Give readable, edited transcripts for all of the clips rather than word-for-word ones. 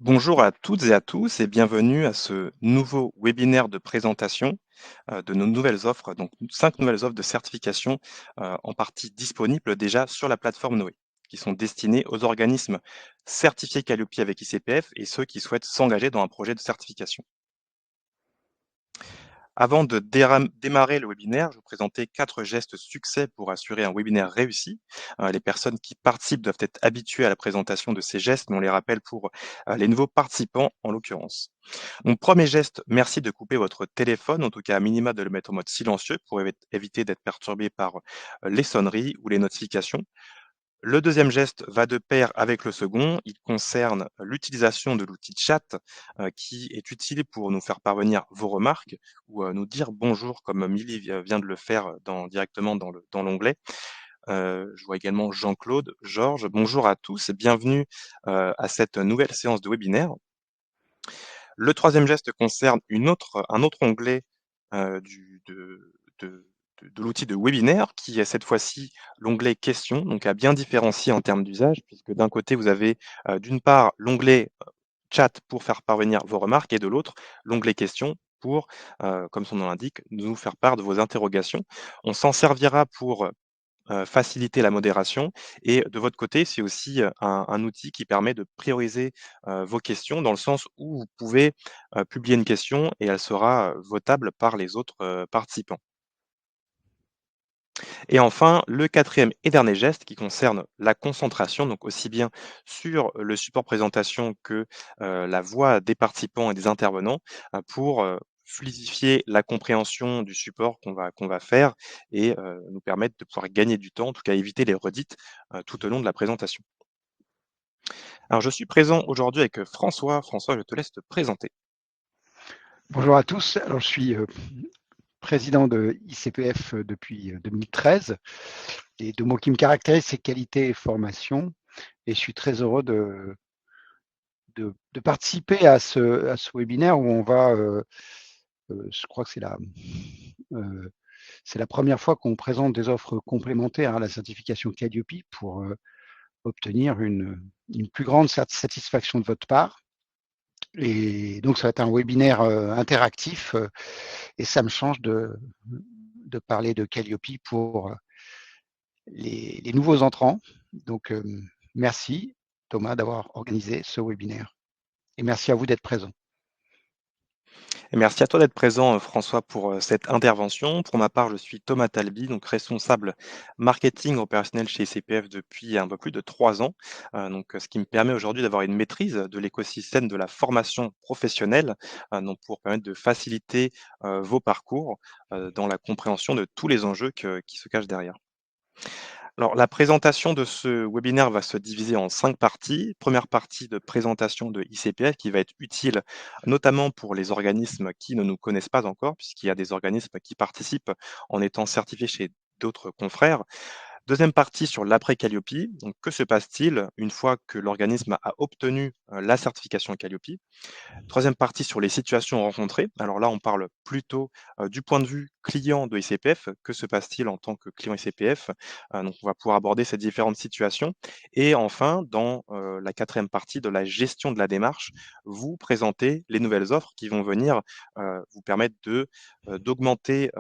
Bonjour à toutes et à tous et bienvenue à ce nouveau webinaire de présentation de nos nouvelles offres, donc 5 nouvelles offres de certification en partie disponibles déjà sur la plateforme Noé, qui sont destinées aux organismes certifiés Calliope avec ICPF et ceux qui souhaitent s'engager dans un projet de certification. Avant de démarrer le webinaire, je vais vous présenter 4 gestes succès pour assurer un webinaire réussi. Les personnes qui participent doivent être habituées à la présentation de ces gestes, mais on les rappelle pour les nouveaux participants en l'occurrence. Mon premier geste, merci de couper votre téléphone, en tout cas à minima de le mettre en mode silencieux pour éviter d'être perturbé par les sonneries ou les notifications. Le deuxième geste va de pair avec le second. Il concerne l'utilisation de l'outil chat qui est utile pour nous faire parvenir vos remarques ou nous dire bonjour comme Milly vient de le faire directement dans l'onglet. Je vois également Jean-Claude, Georges. Bonjour à tous et bienvenue à cette nouvelle séance de webinaire. Le troisième geste concerne un autre onglet de, de l'outil de webinaire qui est cette fois-ci l'onglet questions, donc à bien différencier en termes d'usage, puisque d'un côté vous avez d'une part l'onglet chat pour faire parvenir vos remarques et de l'autre l'onglet questions pour, comme son nom l'indique, nous faire part de vos interrogations. On s'en servira pour faciliter la modération et de votre côté, c'est aussi, un outil qui permet de prioriser, vos questions dans le sens où vous pouvez, publier une question et elle sera, votable par les autres, participants. Et enfin, le quatrième et dernier geste qui concerne la concentration, donc aussi bien sur le support présentation que, la voix des participants et des intervenants, pour, fluidifier la compréhension du support qu'on va faire et nous permettre de pouvoir gagner du temps, en tout cas éviter les redites, tout au long de la présentation. Alors je suis présent aujourd'hui avec, François. François, je te laisse te présenter. Bonjour à tous. Alors, je suis président de ICPF depuis 2013. Les deux mots qui me caractérisent, c'est qualité et formation. Et je suis très heureux de participer à ce webinaire où on va, je crois que c'est la première fois qu'on présente des offres complémentaires à la certification Calliope pour obtenir une plus grande satisfaction de votre part. Et donc, ça va être un webinaire interactif et ça me change de parler de Calliope pour les nouveaux entrants. Donc, merci Thomas d'avoir organisé ce webinaire et merci à vous d'être présent. Et merci à toi d'être présent, François, pour, cette intervention. Pour ma part, je suis Thomas Talby, donc responsable marketing opérationnel chez CPF depuis un peu plus de 3 ans. Ce qui me permet aujourd'hui d'avoir une maîtrise de l'écosystème de la formation professionnelle, donc pour permettre de faciliter, vos parcours, dans la compréhension de tous les enjeux qui se cachent derrière. Alors, la présentation de ce webinaire va se diviser en 5 parties. Première partie de présentation de ICPF qui va être utile notamment pour les organismes qui ne nous connaissent pas encore, puisqu'il y a des organismes qui participent en étant certifiés chez d'autres confrères. Deuxième partie sur l'après Calliope. Donc, que se passe-t-il une fois que l'organisme a obtenu la certification Calliope? Troisième partie sur les situations rencontrées. Alors là, on parle plutôt du point de vue client de ICPF. Que se passe-t-il en tant que client ICPF? Donc, on va pouvoir aborder ces différentes situations. Et enfin, dans la quatrième partie de la gestion de la démarche, vous présentez les nouvelles offres qui vont venir vous permettre d'augmenter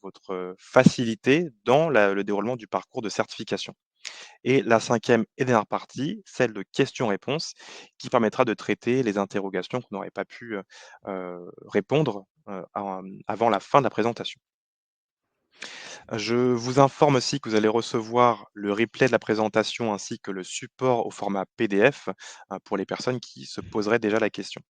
votre facilité dans le déroulement du parcours de certification. Et la cinquième et dernière partie, celle de questions-réponses, qui permettra de traiter les interrogations qu'on n'aurait pas pu répondre avant la fin de la présentation. Je vous informe aussi que vous allez recevoir le replay de la présentation ainsi que le support au format PDF pour les personnes qui se poseraient déjà la question.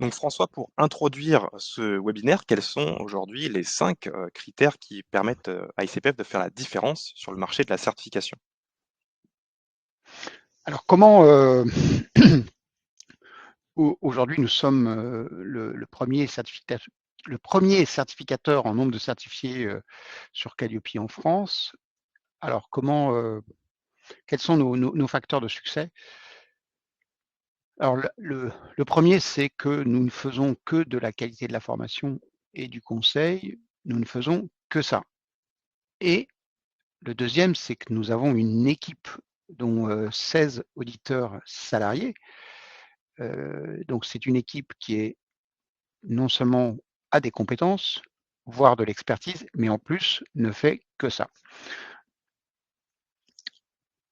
Donc François, pour introduire ce webinaire, quels sont aujourd'hui les 5 critères qui permettent à ICPF de faire la différence sur le marché de la certification? Alors, comment aujourd'hui nous sommes le premier certificateur en nombre de certifiés sur Calliope en France. Alors, quels sont nos facteurs de succès? Alors, le premier, c'est que nous ne faisons que de la qualité de la formation et du conseil. Nous ne faisons que ça. Et le deuxième, c'est que nous avons une équipe dont 16 auditeurs salariés. Donc c'est une équipe qui est non seulement a des compétences, voire de l'expertise, mais en plus ne fait que ça.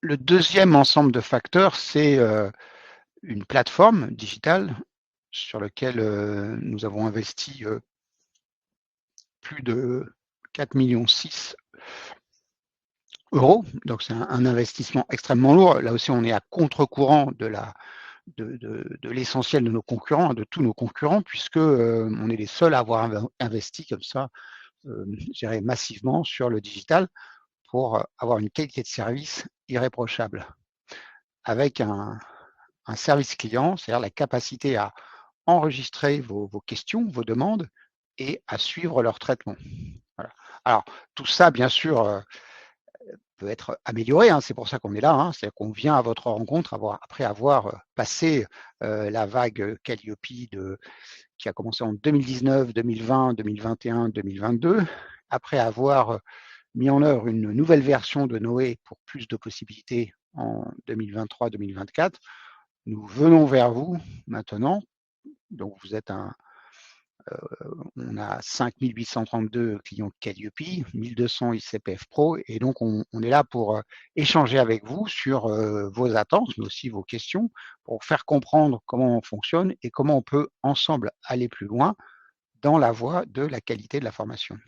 Le deuxième ensemble de facteurs, c'est une plateforme digitale sur laquelle nous avons investi plus de 4,6 millions €. Donc c'est un investissement extrêmement lourd. Là aussi, on est à contre-courant de l'essentiel de nos concurrents, hein, de tous nos concurrents, puisque on est les seuls à avoir investi comme ça, je dirais massivement sur le digital pour avoir une qualité de service irréprochable, avec un service client, c'est-à-dire la capacité à enregistrer vos questions, vos demandes et à suivre leur traitement. Voilà. Alors, tout ça, bien sûr, peut être amélioré, hein, c'est pour ça qu'on est là, hein, c'est-à-dire qu'on vient à votre rencontre après avoir passé la vague Calliope qui a commencé en 2019, 2020, 2021, 2022, après avoir mis en œuvre une nouvelle version de Noé pour plus de possibilités en 2023-2024. Nous venons vers vous maintenant. Donc vous êtes on a 5 832 clients Calliope, 1200 ICPF Pro, et donc on est là pour échanger avec vous sur vos attentes, mais aussi vos questions, pour faire comprendre comment on fonctionne et comment on peut ensemble aller plus loin dans la voie de la qualité de la formation.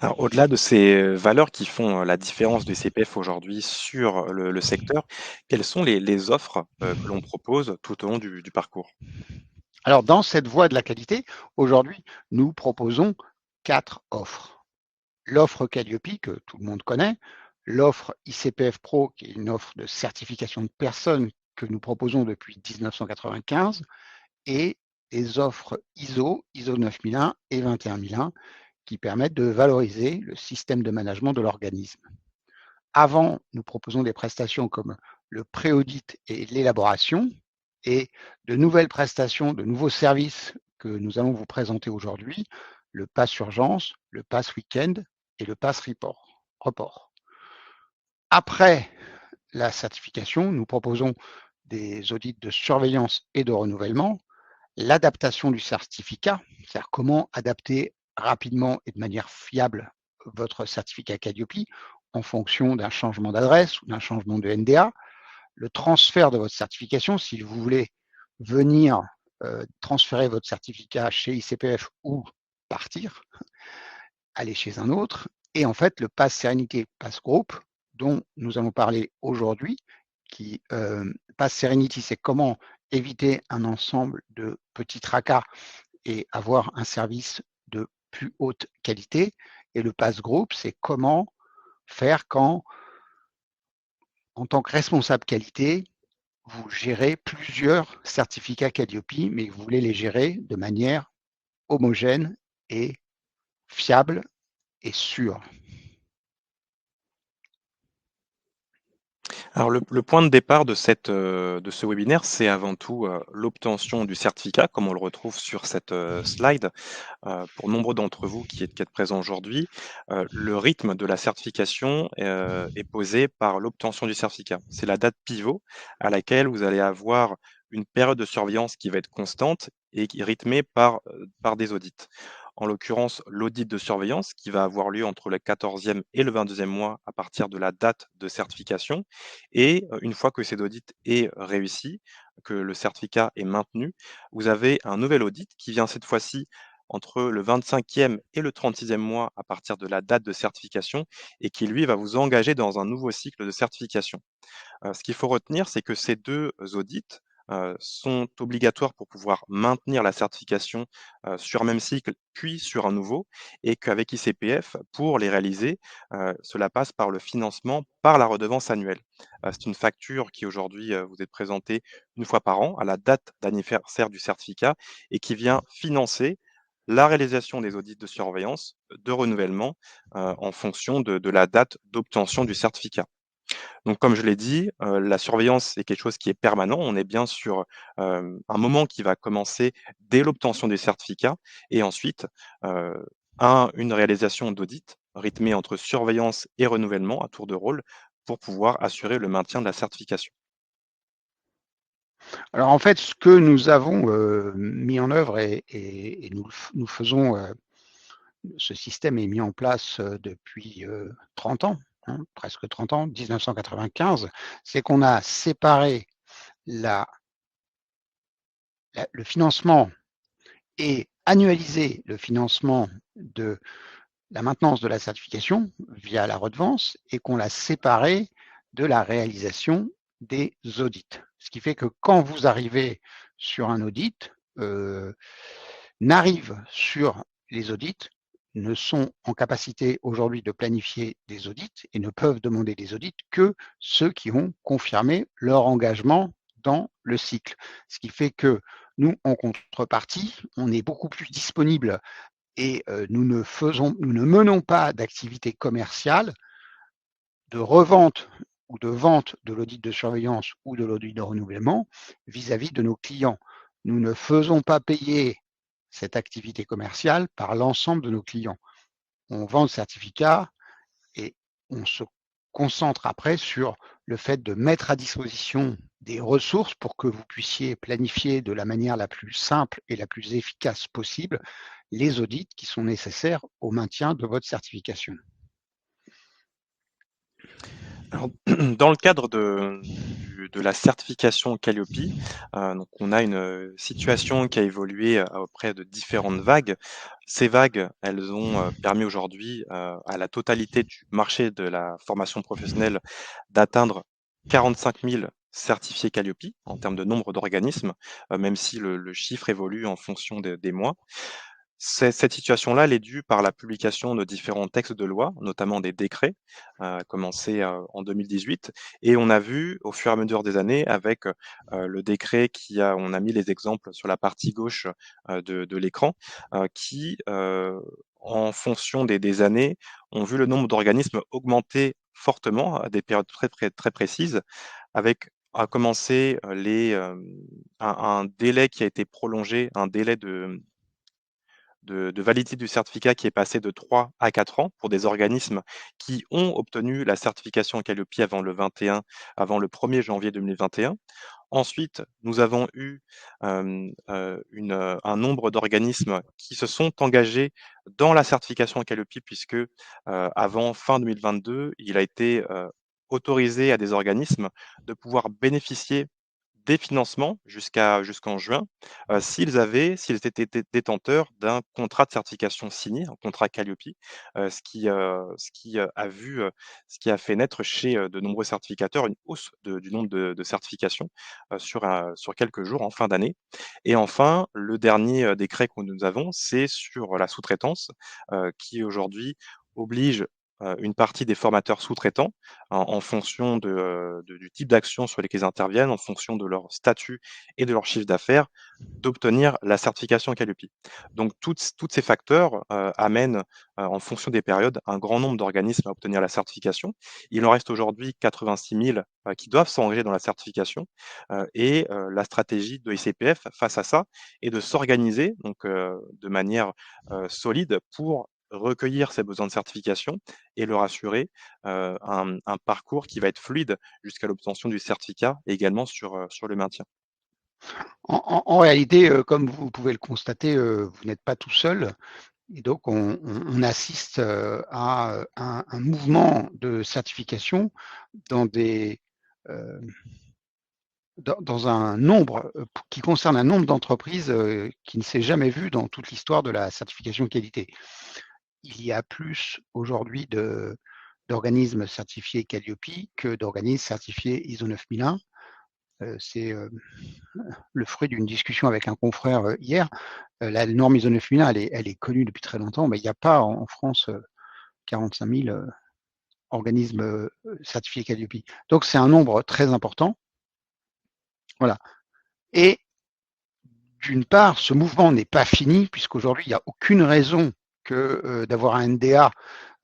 Alors au-delà de ces, valeurs qui font, la différence du CPF aujourd'hui sur le secteur, quelles sont les offres, que l'on propose tout au long du parcours? Alors dans cette voie de la qualité, aujourd'hui, nous proposons 4 offres. L'offre Calliope que tout le monde connaît, l'offre ICPF Pro qui est une offre de certification de personnes que nous proposons depuis 1995, et les offres ISO 9001 et 21001 qui permettent de valoriser le système de management de l'organisme. Avant, nous proposons des prestations comme le pré-audit et l'élaboration, et de nouvelles prestations, de nouveaux services que nous allons vous présenter aujourd'hui, le pass urgence, le pass week-end et le pass report. Après la certification, nous proposons des audits de surveillance et de renouvellement, l'adaptation du certificat, c'est-à-dire comment adapter rapidement et de manière fiable votre certificat Calliope en fonction d'un changement d'adresse ou d'un changement de NDA, le transfert de votre certification, si vous voulez venir transférer votre certificat chez ICPF ou partir, aller chez un autre, et en fait le Pass Sérénité Pass Group dont nous allons parler aujourd'hui, qui Pass Serenity, c'est comment éviter un ensemble de petits tracas et avoir un service de plus haute qualité. Et le Pass Group, c'est comment faire quand, en tant que responsable qualité, vous gérez plusieurs certificats Calliope, mais vous voulez les gérer de manière homogène et fiable et sûre. Alors le point de départ de de ce webinaire, c'est avant tout, l'obtention du certificat, comme on le retrouve sur cette, slide. Pour nombre d'entre vous qui êtes présents aujourd'hui, le rythme de la certification, est posé par l'obtention du certificat. C'est la date pivot à laquelle vous allez avoir une période de surveillance qui va être constante et qui est rythmée par des audits. En l'occurrence, l'audit de surveillance qui va avoir lieu entre le 14e et le 22e mois à partir de la date de certification, et une fois que cet audit est réussi, que le certificat est maintenu, vous avez un nouvel audit qui vient cette fois-ci entre le 25e et le 36e mois à partir de la date de certification, et qui lui va vous engager dans un nouveau cycle de certification. Ce qu'il faut retenir, c'est que ces 2 audits, sont obligatoires pour pouvoir maintenir la certification, sur un même cycle, puis sur un nouveau, et qu'avec ICPF, pour les réaliser, cela passe par le financement par la redevance annuelle. C'est une facture qui aujourd'hui, vous est présentée 1 fois par an, à la date d'anniversaire du certificat, et qui vient financer la réalisation des audits de surveillance, de renouvellement, en fonction de la date d'obtention du certificat. Donc comme je l'ai dit, la surveillance est quelque chose qui est permanent. On est bien sur, un moment qui va commencer dès l'obtention des certificats, et ensuite, une réalisation d'audit rythmé entre surveillance et renouvellement à tour de rôle pour pouvoir assurer le maintien de la certification. Alors en fait, ce que nous avons mis en œuvre et nous faisons, ce système est mis en place depuis 30 ans, hein, presque 30 ans, 1995, c'est qu'on a séparé la, le financement et annualisé le financement de la maintenance de la certification via la redevance et qu'on l'a séparé de la réalisation des audits. Ce qui fait que quand vous arrivez sur un audit, n'arrivent sur les audits, ne sont en capacité aujourd'hui de planifier des audits et ne peuvent demander des audits que ceux qui ont confirmé leur engagement dans le cycle. Ce qui fait que nous, en contrepartie, on est beaucoup plus disponible et nous ne menons pas d'activité commerciale de revente ou de vente de l'audit de surveillance ou de l'audit de renouvellement vis-à-vis de nos clients. Nous ne faisons pas payer cette activité commerciale par l'ensemble de nos clients. On vend le certificat et on se concentre après sur le fait de mettre à disposition des ressources pour que vous puissiez planifier de la manière la plus simple et la plus efficace possible les audits qui sont nécessaires au maintien de votre certification. Alors, dans le cadre de la certification Calliope, donc on a une, situation qui a évolué, auprès de différentes vagues. Ces vagues, elles ont, permis aujourd'hui, à la totalité du marché de la formation professionnelle d'atteindre 45 000 certifiés Calliope en termes de nombre d'organismes, même si le chiffre évolue en fonction des mois. Cette situation-là, elle est due par la publication de différents textes de loi, notamment des décrets, commencés, en 2018 et on a vu au fur et à mesure des années avec, le décret on a mis les exemples sur la partie gauche, de l'écran, qui, en fonction des années, ont vu le nombre d'organismes augmenter fortement à des périodes très précises avec à commencer, un délai qui a été prolongé, un délai de validité du certificat qui est passé de 3 à 4 ans pour des organismes qui ont obtenu la certification Calliope avant le 1er janvier 2021. Ensuite, nous avons eu, un nombre d'organismes qui se sont engagés dans la certification Calliope puisque, avant fin 2022, il a été, autorisé à des organismes de pouvoir bénéficier des financements jusqu'en juin, s'ils étaient détenteurs d'un contrat de certification signé, un contrat Calliope, ce qui a fait naître chez, de nombreux certificateurs une hausse du nombre de certifications, sur quelques jours en fin d'année et enfin, le dernier, décret que nous avons, c'est sur la sous-traitance, qui aujourd'hui oblige, une partie des formateurs sous-traitants en fonction du type d'action sur lesquelles ils interviennent, en fonction de leur statut et de leur chiffre d'affaires, d'obtenir la certification Calliope. Donc toutes ces facteurs, amènent, en fonction des périodes, un grand nombre d'organismes à obtenir la certification. Il en reste aujourd'hui 86 000, qui doivent s'engager dans la certification, la stratégie de ICPF face à ça est de s'organiser donc, de manière, solide pour recueillir ces besoins de certification et leur assurer un parcours qui va être fluide jusqu'à l'obtention du certificat et également sur le maintien. En réalité, comme vous pouvez le constater, vous n'êtes pas tout seul et donc on assiste à un mouvement de certification dans euh, dans un nombre qui concerne un nombre d'entreprises qui ne s'est jamais vu dans toute l'histoire de la certification qualité. Il y a plus aujourd'hui d'organismes certifiés Calliope que d'organismes certifiés ISO 9001. C'est le fruit d'une discussion avec un confrère hier. La norme ISO 9001, elle est connue depuis très longtemps, mais il n'y a pas en France 45 000 organismes certifiés Calliope. Donc c'est un nombre très important. Voilà. Et d'une part, ce mouvement n'est pas fini, puisqu'aujourd'hui, il n'y a aucune raison que d'avoir un NDA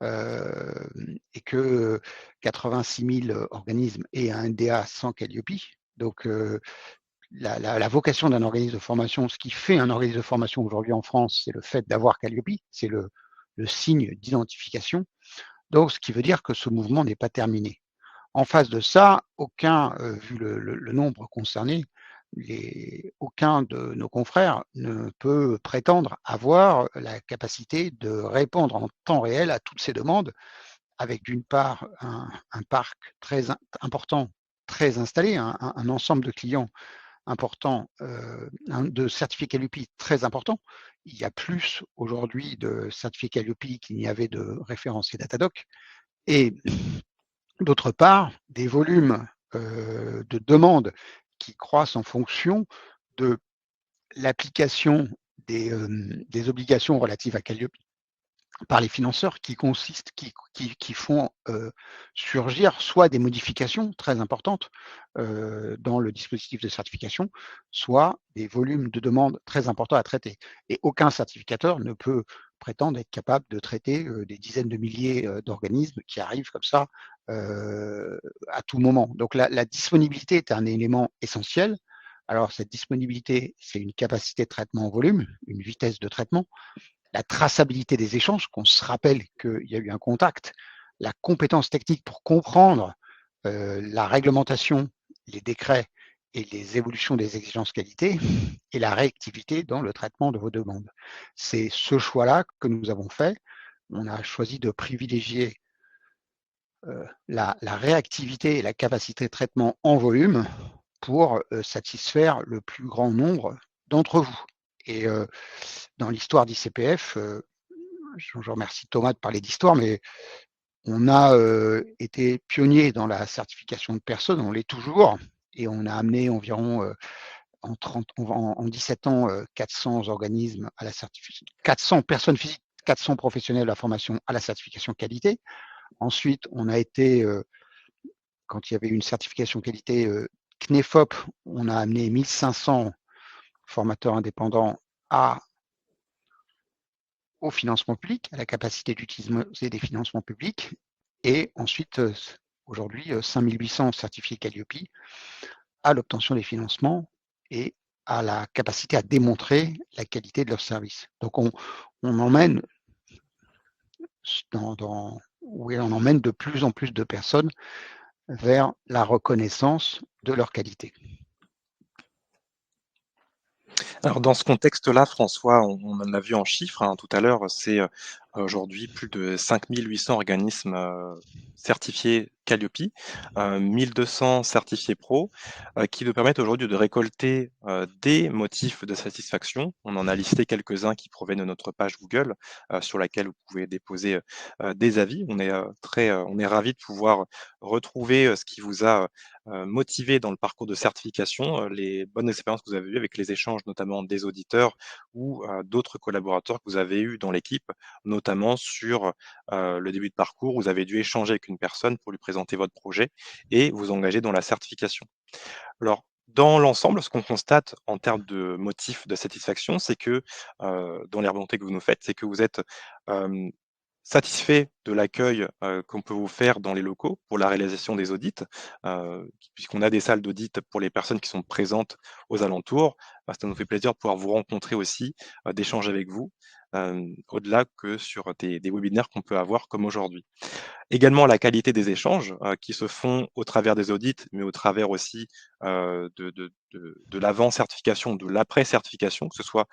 et que 86 000 organismes aient un NDA sans Calliope. Donc, la vocation d'un organisme de formation, ce qui fait un organisme de formation aujourd'hui en France, c'est le fait d'avoir Calliope, c'est le signe d'identification. Donc, ce qui veut dire que ce mouvement n'est pas terminé. En face de ça, vu le nombre concerné, aucun de nos confrères ne peut prétendre avoir la capacité de répondre en temps réel à toutes ces demandes, avec d'une part un parc très important, très installé, un ensemble de clients important, de certificats Qualiopi très important. Il y a plus aujourd'hui de certificats Qualiopi qu'il n'y avait de référenciers Datadoc. Et d'autre part, des volumes de demandes qui croissent en fonction de l'application des obligations relatives à Qualiopi par les financeurs qui font surgir soit des modifications très importantes dans le dispositif de certification, soit des volumes de demandes très importants à traiter. Et aucun certificateur ne peut prétendre être capable de traiter des dizaines de milliers d'organismes qui arrivent comme ça à tout moment. Donc la disponibilité est un élément essentiel. Alors cette disponibilité, c'est une capacité de traitement en volume, une vitesse de traitement, la traçabilité des échanges, qu'on se rappelle qu'il y a eu un contact, la compétence technique pour comprendre la réglementation, les décrets et les évolutions des exigences qualité, et la réactivité dans le traitement de vos demandes. C'est ce choix-là que nous avons fait. On a choisi de privilégier la réactivité et la capacité de traitement en volume pour satisfaire le plus grand nombre d'entre vous. Et dans l'histoire d'ICPF, je remercie Thomas de parler d'histoire, mais on a été pionnier dans la certification de personnes, on l'est toujours, et on a amené environ en 17 ans 400 organismes à la certification, 400 personnes physiques, 400 professionnels de la formation à la certification qualité. Ensuite, on a été, quand il y avait une certification qualité CNEFOP, on a amené 1500 formateurs indépendants au financement public, à la capacité d'utiliser des financements publics. Et ensuite, aujourd'hui, 5800 certifiés Qualiopi à l'obtention des financements et à la capacité à démontrer la qualité de leurs services. Donc on emmène on emmène de plus en plus de personnes vers la reconnaissance de leur qualité. Alors dans ce contexte-là, François, on en a vu en chiffres hein, tout à l'heure, c'est aujourd'hui plus de 5800 organismes certifiés Qualiopi, 1200 certifiés pro, qui nous permettent aujourd'hui de récolter des motifs de satisfaction. On en a listé quelques-uns qui proviennent de notre page Google, sur laquelle vous pouvez déposer des avis. On est ravis de pouvoir retrouver ce qui vous a motivé dans le parcours de certification, les bonnes expériences que vous avez eues avec les échanges notamment des auditeurs ou d'autres collaborateurs que vous avez eus dans l'équipe, notamment sur le début de parcours, vous avez dû échanger avec une personne pour lui présenter votre projet et vous engager dans la certification. Alors, dans l'ensemble, ce qu'on constate en termes de motifs de satisfaction, c'est que, dans les remontées que vous nous faites, c'est que vous êtes, hem, satisfait de l'accueil, qu'on peut vous faire dans les locaux pour la réalisation des audits, puisqu'on a des salles d'audit pour les personnes qui sont présentes aux alentours. Ça nous fait plaisir de pouvoir vous rencontrer aussi, d'échanger avec vous, au-delà que sur des webinaires qu'on peut avoir comme aujourd'hui. Également la qualité des échanges, qui se font au travers des audits, mais au travers aussi, de l'avant-certification, de l'après-certification, que ce soit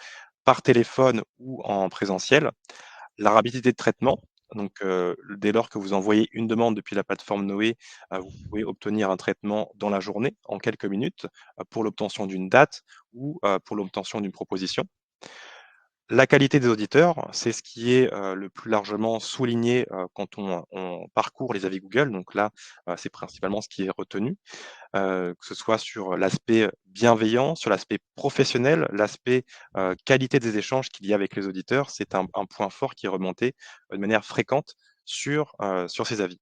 par téléphone ou en présentiel. La rapidité de traitement, donc dès lors que vous envoyez une demande depuis la plateforme Noé, vous pouvez obtenir un traitement dans la journée, en quelques minutes, pour l'obtention d'une date ou pour l'obtention d'une proposition. La qualité des auditeurs, c'est ce qui est, le plus largement souligné, quand on parcourt les avis Google. Donc là, c'est principalement ce qui est retenu, que ce soit sur l'aspect bienveillant, sur l'aspect professionnel, l'aspect, qualité des échanges qu'il y a avec les auditeurs. C'est un point fort qui est remonté, de manière fréquente sur ces avis.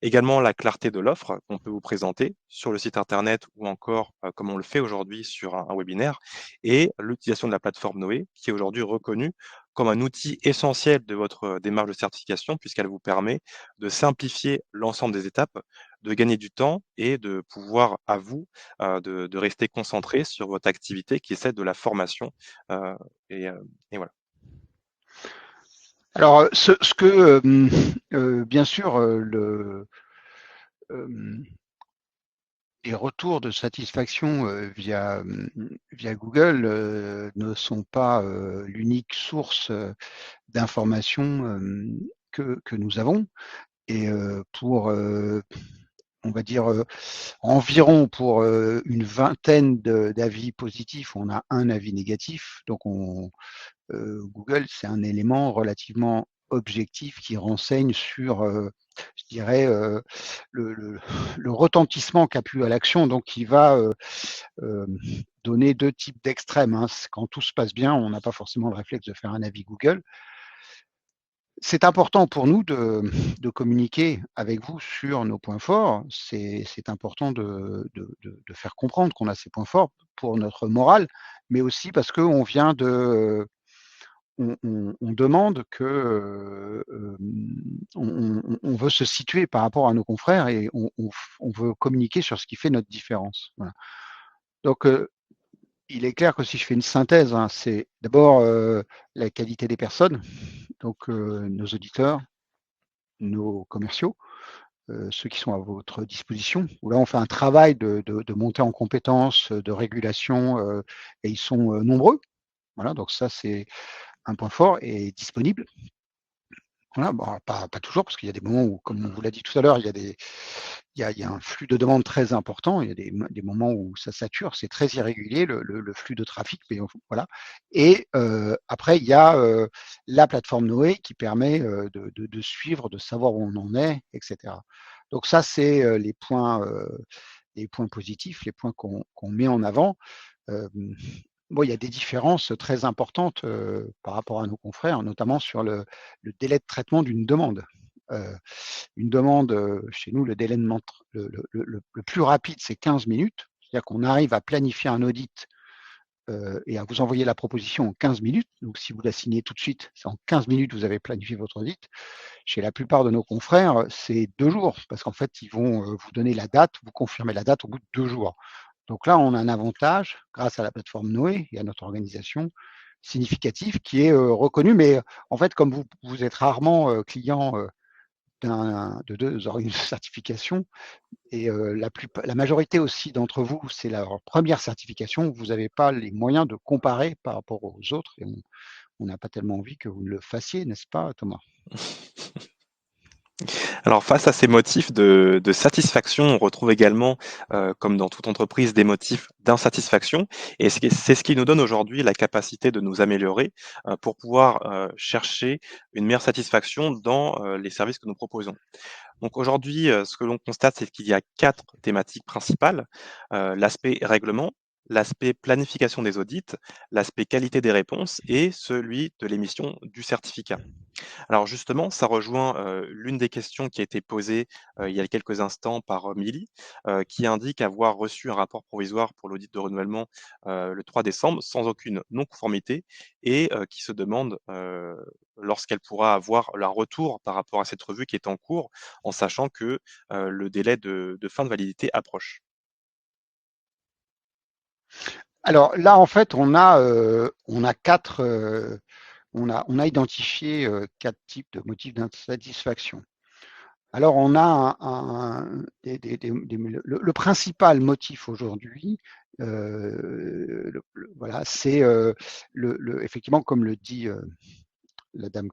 Également la clarté de l'offre qu'on peut vous présenter sur le site internet ou encore, comme on le fait aujourd'hui sur un webinaire et l'utilisation de la plateforme Noé qui est aujourd'hui reconnue comme un outil essentiel de votre, démarche de certification puisqu'elle vous permet de simplifier l'ensemble des étapes, de gagner du temps et de pouvoir à vous, de rester concentré sur votre activité qui est celle de la formation, heu et heu et voilà. Alors, ce que, bien sûr, euh, les retours de satisfaction via Google ne sont pas l'unique source d'informations que nous avons. Et pour, on va dire, environ pour une vingtaine d'avis positifs, on a un avis négatif. Donc, Google, c'est un élément relativement objectif qui renseigne sur, je dirais, le retentissement qu'a pu à l'action. Donc, il va euh, donner deux types d'extrêmes, hein. Quand tout se passe bien, on n'a pas forcément le réflexe de faire un avis Google. C'est important pour nous de communiquer avec vous sur nos points forts. C'est important de faire comprendre qu'on a ces points forts pour notre morale, mais aussi parce qu'on vient de, on demande que on veut se situer par rapport à nos confrères et on veut communiquer sur ce qui fait notre différence. Voilà. Donc, il est clair que si je fais une synthèse, hein, c'est d'abord la qualité des personnes, donc nos auditeurs, nos commerciaux, ceux qui sont à votre disposition. Où là, on fait un travail de montée en compétences, de régulation, et ils sont nombreux. Voilà, donc ça, c'est un point fort et disponible. Voilà, bon, pas toujours, parce qu'il y a des moments où, comme on vous l'a dit tout à l'heure, il y a un flux de demandes très important. Il y a des moments où ça sature, c'est très irrégulier le flux de trafic, mais voilà. Et après, il y a la plateforme Noé qui permet de suivre, de savoir où on en est, etc. Donc ça, c'est les points positifs, les points qu'on met en avant. Bon, il y a des différences très importantes par rapport à nos confrères, notamment sur le délai de traitement d'une demande. Une demande, chez nous, le délai de le plus rapide, c'est 15 minutes. C'est-à-dire qu'on arrive à planifier un audit et à vous envoyer la proposition en 15 minutes. Donc, si vous la signez tout de suite, c'est en 15 minutes, vous avez planifié votre audit. Chez la plupart de nos confrères, c'est 2 jours, parce qu'en fait, ils vont vous donner la date, vous confirmer la date au bout de 2 jours. Donc là, on a un avantage, grâce à la plateforme Noé et à notre organisation significative, qui est reconnue. Mais en fait, comme vous êtes rarement client de deux organismes de certification, et la majorité aussi d'entre vous, c'est leur première certification, vous n'avez pas les moyens de comparer par rapport aux autres, et on n'a pas tellement envie que vous le fassiez, n'est-ce pas, Thomas? Alors face à ces motifs de satisfaction, on retrouve également, comme dans toute entreprise, des motifs d'insatisfaction et c'est ce qui nous donne aujourd'hui la capacité de nous améliorer, pour pouvoir, chercher une meilleure satisfaction dans, les services que nous proposons. Donc aujourd'hui, ce que l'on constate, c'est qu'il y a 4 thématiques principales, l'aspect règlement, l'aspect planification des audits, l'aspect qualité des réponses et celui de l'émission du certificat. Alors justement, ça rejoint, l'une des questions qui a été posée, il y a quelques instants par, Milly, qui indique avoir reçu un rapport provisoire pour l'audit de renouvellement, le 3 décembre sans aucune non-conformité et qui se demande, lorsqu'elle pourra avoir un retour par rapport à cette revue qui est en cours, en sachant que, le délai de fin de validité approche. Alors là, en fait, on a quatre, on a identifié 4 types de motifs d'insatisfaction. Alors, on a le principal motif aujourd'hui, voilà, c'est effectivement, comme le dit la dame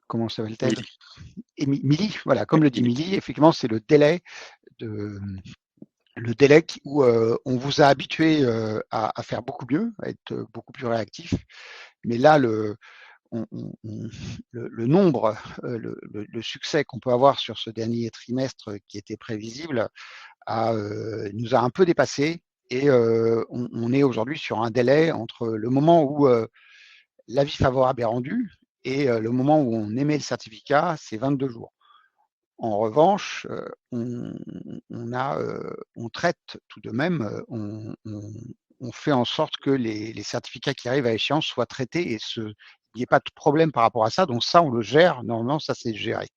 comment s'appelle-t-elle? Milly, Milly, voilà, oui, comme le dit Milly. Milly, effectivement, c'est de, où on vous a habitué à faire beaucoup mieux, à être beaucoup plus réactif. Mais là, le nombre, le succès qu'on peut avoir sur ce dernier trimestre qui était prévisible nous a un peu dépassé et on est aujourd'hui sur un délai entre le moment où l'avis favorable est rendu et le moment où on émet le certificat, c'est 22 jours. En revanche, on traite tout de même, on fait en sorte que les certificats qui arrivent à échéance soient traités et il n'y ait pas de problème par rapport à ça. Donc ça, on le gère. Normalement, ça, c'est géré.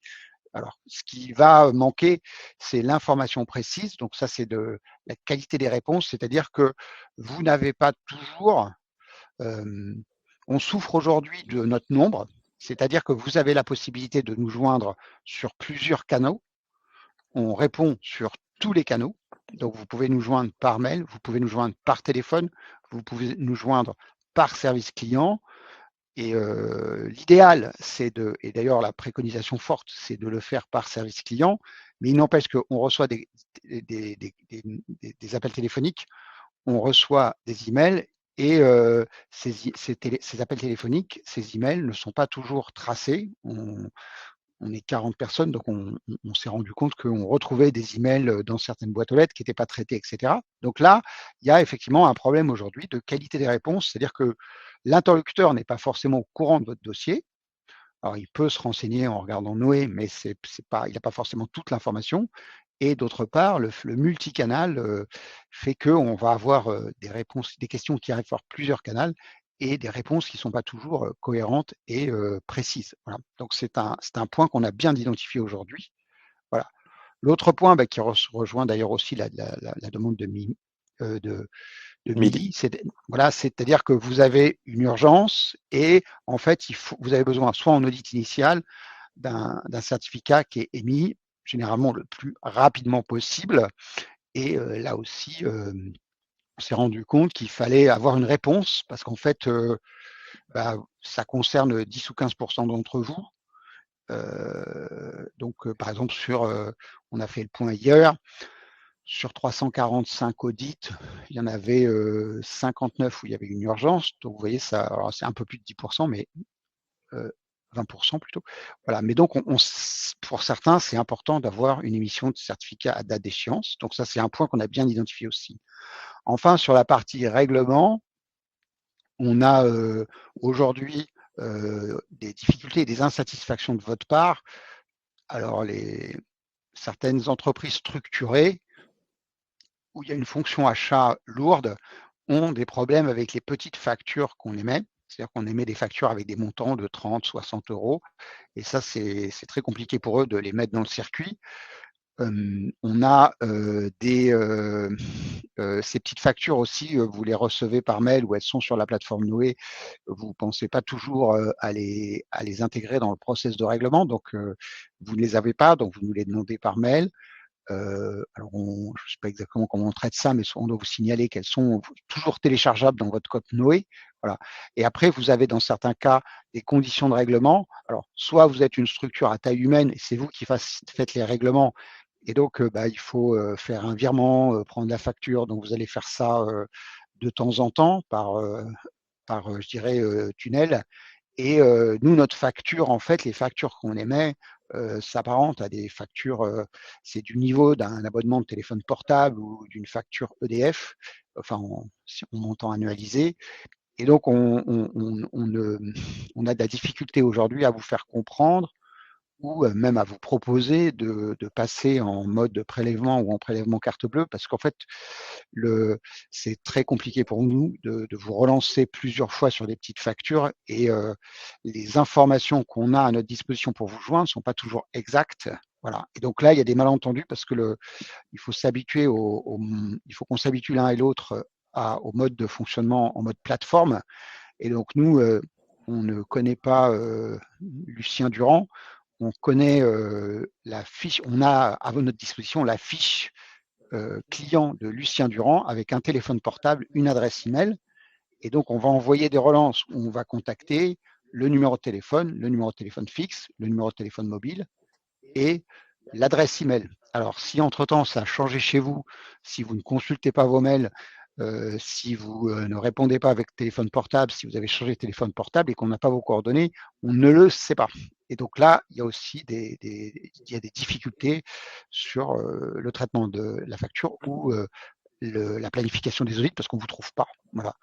Alors, ce qui va manquer, c'est l'information précise. Donc ça, c'est de la qualité des réponses, c'est-à-dire que vous n'avez pas toujours, on souffre aujourd'hui de notre nombre. C'est-à-dire que vous avez la possibilité de nous joindre sur plusieurs canaux. On répond sur tous les canaux. Donc, vous pouvez nous joindre par mail, vous pouvez nous joindre par téléphone, vous pouvez nous joindre par service client. Et l'idéal, c'est et d'ailleurs la préconisation forte, c'est de le faire par service client, mais il n'empêche qu'on reçoit des appels téléphoniques, on reçoit des emails et ces appels téléphoniques, ces emails ne sont pas toujours tracés. On est 40 personnes, donc on s'est rendu compte qu'on retrouvait des emails dans certaines boîtes aux lettres qui n'étaient pas traités, etc. Donc là, il y a effectivement un problème aujourd'hui de qualité des réponses, c'est-à-dire que l'interlocuteur n'est pas forcément au courant de votre dossier. Alors, il peut se renseigner en regardant Noé, mais il n'a pas forcément toute l'information. Et d'autre part, le multicanal fait qu'on va avoir des réponses, des questions qui arrivent par plusieurs canaux et des réponses qui ne sont pas toujours cohérentes et précises. Voilà. Donc, c'est un point qu'on a bien identifié aujourd'hui. Voilà. L'autre point qui rejoint d'ailleurs aussi la demande de Midi. Midi, voilà, c'est-à-dire que vous avez une urgence et en fait, vous avez besoin soit en audit initial d'un certificat qui est émis généralement le plus rapidement possible. Et là aussi, on s'est rendu compte qu'il fallait avoir une réponse parce qu'en fait, ça concerne 10 ou 15% d'entre vous. Donc, par exemple, on a fait le point hier, sur 345 audits, il y en avait 59 où il y avait une urgence. Donc, vous voyez, c'est un peu plus de 10%, mais 20% plutôt. Voilà. Mais donc, pour certains, c'est important d'avoir une émission de certificat à date d'échéance. Donc, ça, c'est un point qu'on a bien identifié aussi. Enfin, sur la partie règlement, on a aujourd'hui des difficultés et des insatisfactions de votre part. Alors, certaines entreprises structurées où il y a une fonction achat lourde ont des problèmes avec les petites factures qu'on émet. C'est-à-dire qu'on émet des factures avec des montants de 30, 60 euros. Et ça, c'est très compliqué pour eux de les mettre dans le circuit. On a ces petites factures aussi, vous les recevez par mail ou elles sont sur la plateforme Noé. Vous ne pensez pas toujours à les intégrer dans le process de règlement. Donc, vous ne les avez pas, donc vous nous les demandez par mail. Alors, je ne sais pas exactement comment on traite ça, mais on doit vous signaler qu'elles sont toujours téléchargeables dans votre code Noé. Voilà. Et après, vous avez dans certains cas des conditions de règlement. Alors, soit vous êtes une structure à taille humaine et c'est vous qui faites les règlements. Et donc, il faut faire un virement, prendre la facture. Donc, vous allez faire ça de temps en temps par je dirais, tunnel. Et nous, notre facture, en fait, les factures qu'on émet s'apparentent à des factures, c'est du niveau d'un abonnement de téléphone portable ou d'une facture EDF, enfin, si on montant annualisé. Et donc, on a de la difficulté aujourd'hui à vous faire comprendre ou même à vous proposer de passer en mode prélèvement ou en prélèvement carte bleue, parce qu'en fait, c'est très compliqué pour nous de vous relancer plusieurs fois sur des petites factures et les informations qu'on a à notre disposition pour vous joindre ne sont pas toujours exactes. Voilà. Et donc là, il y a des malentendus parce que il faut s'habituer il faut qu'on s'habitue l'un et l'autre au mode de fonctionnement en mode plateforme. Et donc nous, on ne connaît pas Lucien Durand, on connaît la fiche, on a à notre disposition la fiche client de Lucien Durand avec un téléphone portable, une adresse email. Et donc, on va envoyer des relances où on va contacter le numéro de téléphone fixe, le numéro de téléphone mobile et l'adresse email. Alors, si entre-temps, ça a changé chez vous, si vous ne consultez pas vos mails, si vous ne répondez pas avec téléphone portable, si vous avez changé de téléphone portable et qu'on n'a pas vos coordonnées, on ne le sait pas. Et donc là, il y a aussi il y a des difficultés sur le traitement de la facture ou la planification des audits parce qu'on ne vous trouve pas. Voilà.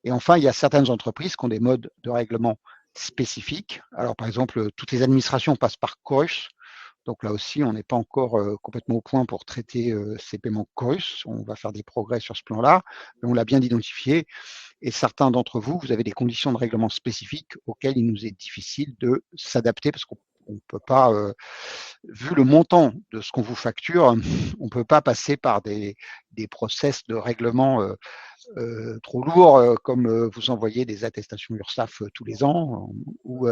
Et enfin, il y a certaines entreprises qui ont des modes de règlement spécifiques. Alors, par exemple, toutes les administrations passent par Chorus. Donc là aussi, on n'est pas encore complètement au point pour traiter ces paiements Chorus. On va faire des progrès sur ce plan-là, mais on l'a bien identifié. Et certains d'entre vous, vous avez des conditions de règlement spécifiques auxquelles il nous est difficile de s'adapter parce qu'on ne peut pas, vu le montant de ce qu'on vous facture, on ne peut pas passer par des process de règlement trop lourds comme vous envoyez des attestations URSSAF tous les ans ou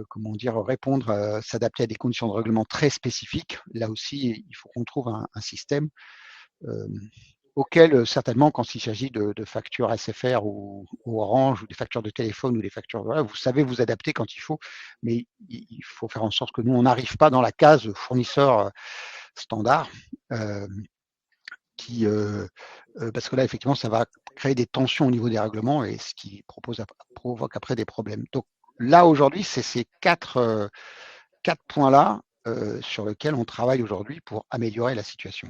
comment dire, répondre, s'adapter à des conditions de règlement très spécifiques. Là aussi, il faut qu'on trouve un système auquel, certainement, quand il s'agit de factures SFR ou Orange, ou des factures de téléphone, ou des factures, voilà, vous savez vous adapter quand il faut, mais il faut faire en sorte que nous, on n'arrive pas dans la case fournisseur standard, qui, parce que là, effectivement, ça va créer des tensions au niveau des règlements, et ce qui provoque après des problèmes. Donc là, aujourd'hui, c'est ces quatre points-là sur lesquels on travaille aujourd'hui pour améliorer la situation.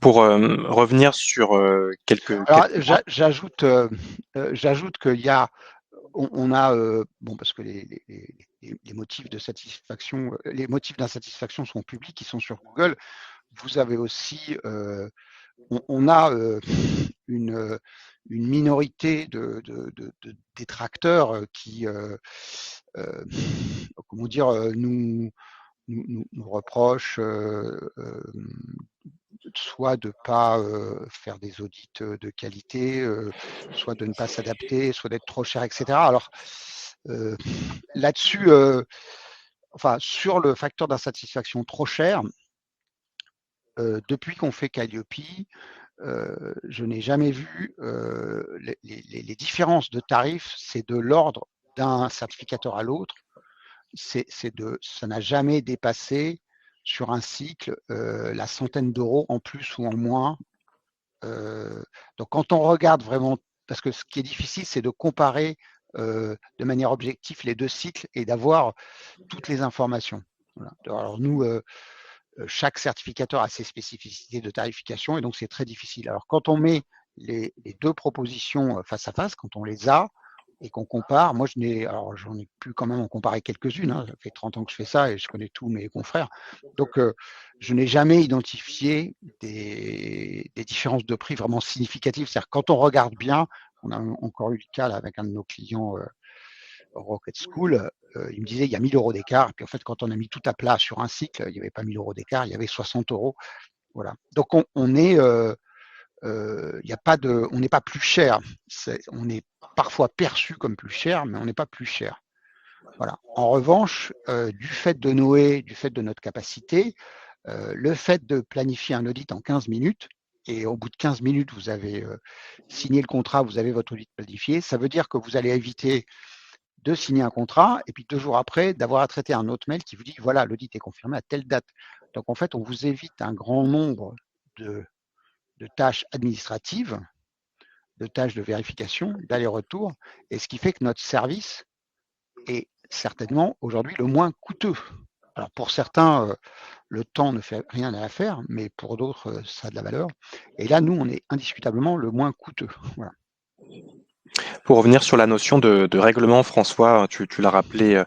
Pour revenir sur Alors, quelques points. j'ajoute qu'il y a, on a, bon, parce que les motifs de satisfaction, les motifs d'insatisfaction sont publics, ils sont sur Google. Vous avez aussi, on a une minorité de détracteurs qui, comment dire, nous reprochent soit de ne pas faire des audits de qualité, soit de ne pas s'adapter, soit d'être trop cher, etc. Alors là-dessus, enfin, sur le facteur d'insatisfaction trop cher, depuis qu'on fait Calliope, je n'ai jamais vu les différences de tarifs, c'est de l'ordre d'un certificateur à l'autre. Ça n'a jamais dépassé sur un cycle la centaine d'euros en plus ou en moins. Donc quand on regarde vraiment, parce que ce qui est difficile, c'est de comparer de manière objective les deux cycles et d'avoir toutes les informations. Voilà. Alors nous, chaque certificateur a ses spécificités de tarification, et donc c'est très difficile. Alors quand on met les deux propositions face à face, quand on les a et qu'on compare, moi j'en ai pu quand même en comparer quelques-unes, hein, ça fait 30 ans que je fais ça et je connais tous mes confrères. Donc je n'ai jamais identifié des différences de prix vraiment significatives. C'est-à-dire quand on regarde bien, on a encore eu le cas là, avec un de nos clients Rocket School, il me disait il y a 1000 euros d'écart. Et puis en fait, quand on a mis tout à plat sur un cycle, il n'y avait pas 1000 euros d'écart, il y avait 60 euros. Voilà. Donc on est, y a pas de, on n'est pas plus cher. On est parfois perçu comme plus cher, mais on n'est pas plus cher. Voilà. En revanche, du fait de Noé, du fait de notre capacité, le fait de planifier un audit en 15 minutes, et au bout de 15 minutes, vous avez signé le contrat, vous avez votre audit planifié, ça veut dire que vous allez éviter de signer un contrat, et puis 2 jours après, d'avoir à traiter un autre mail qui vous dit voilà, l'audit est confirmé à telle date. Donc en fait, on vous évite un grand nombre de, de tâches administratives, de tâches de vérification, d'aller-retour, et ce qui fait que notre service est certainement aujourd'hui le moins coûteux. Alors pour certains, le temps ne fait rien à l'affaire, mais pour d'autres, ça a de la valeur. Et là, nous, on est indiscutablement le moins coûteux. Voilà. Pour revenir sur la notion de règlement, François, tu l'as rappelé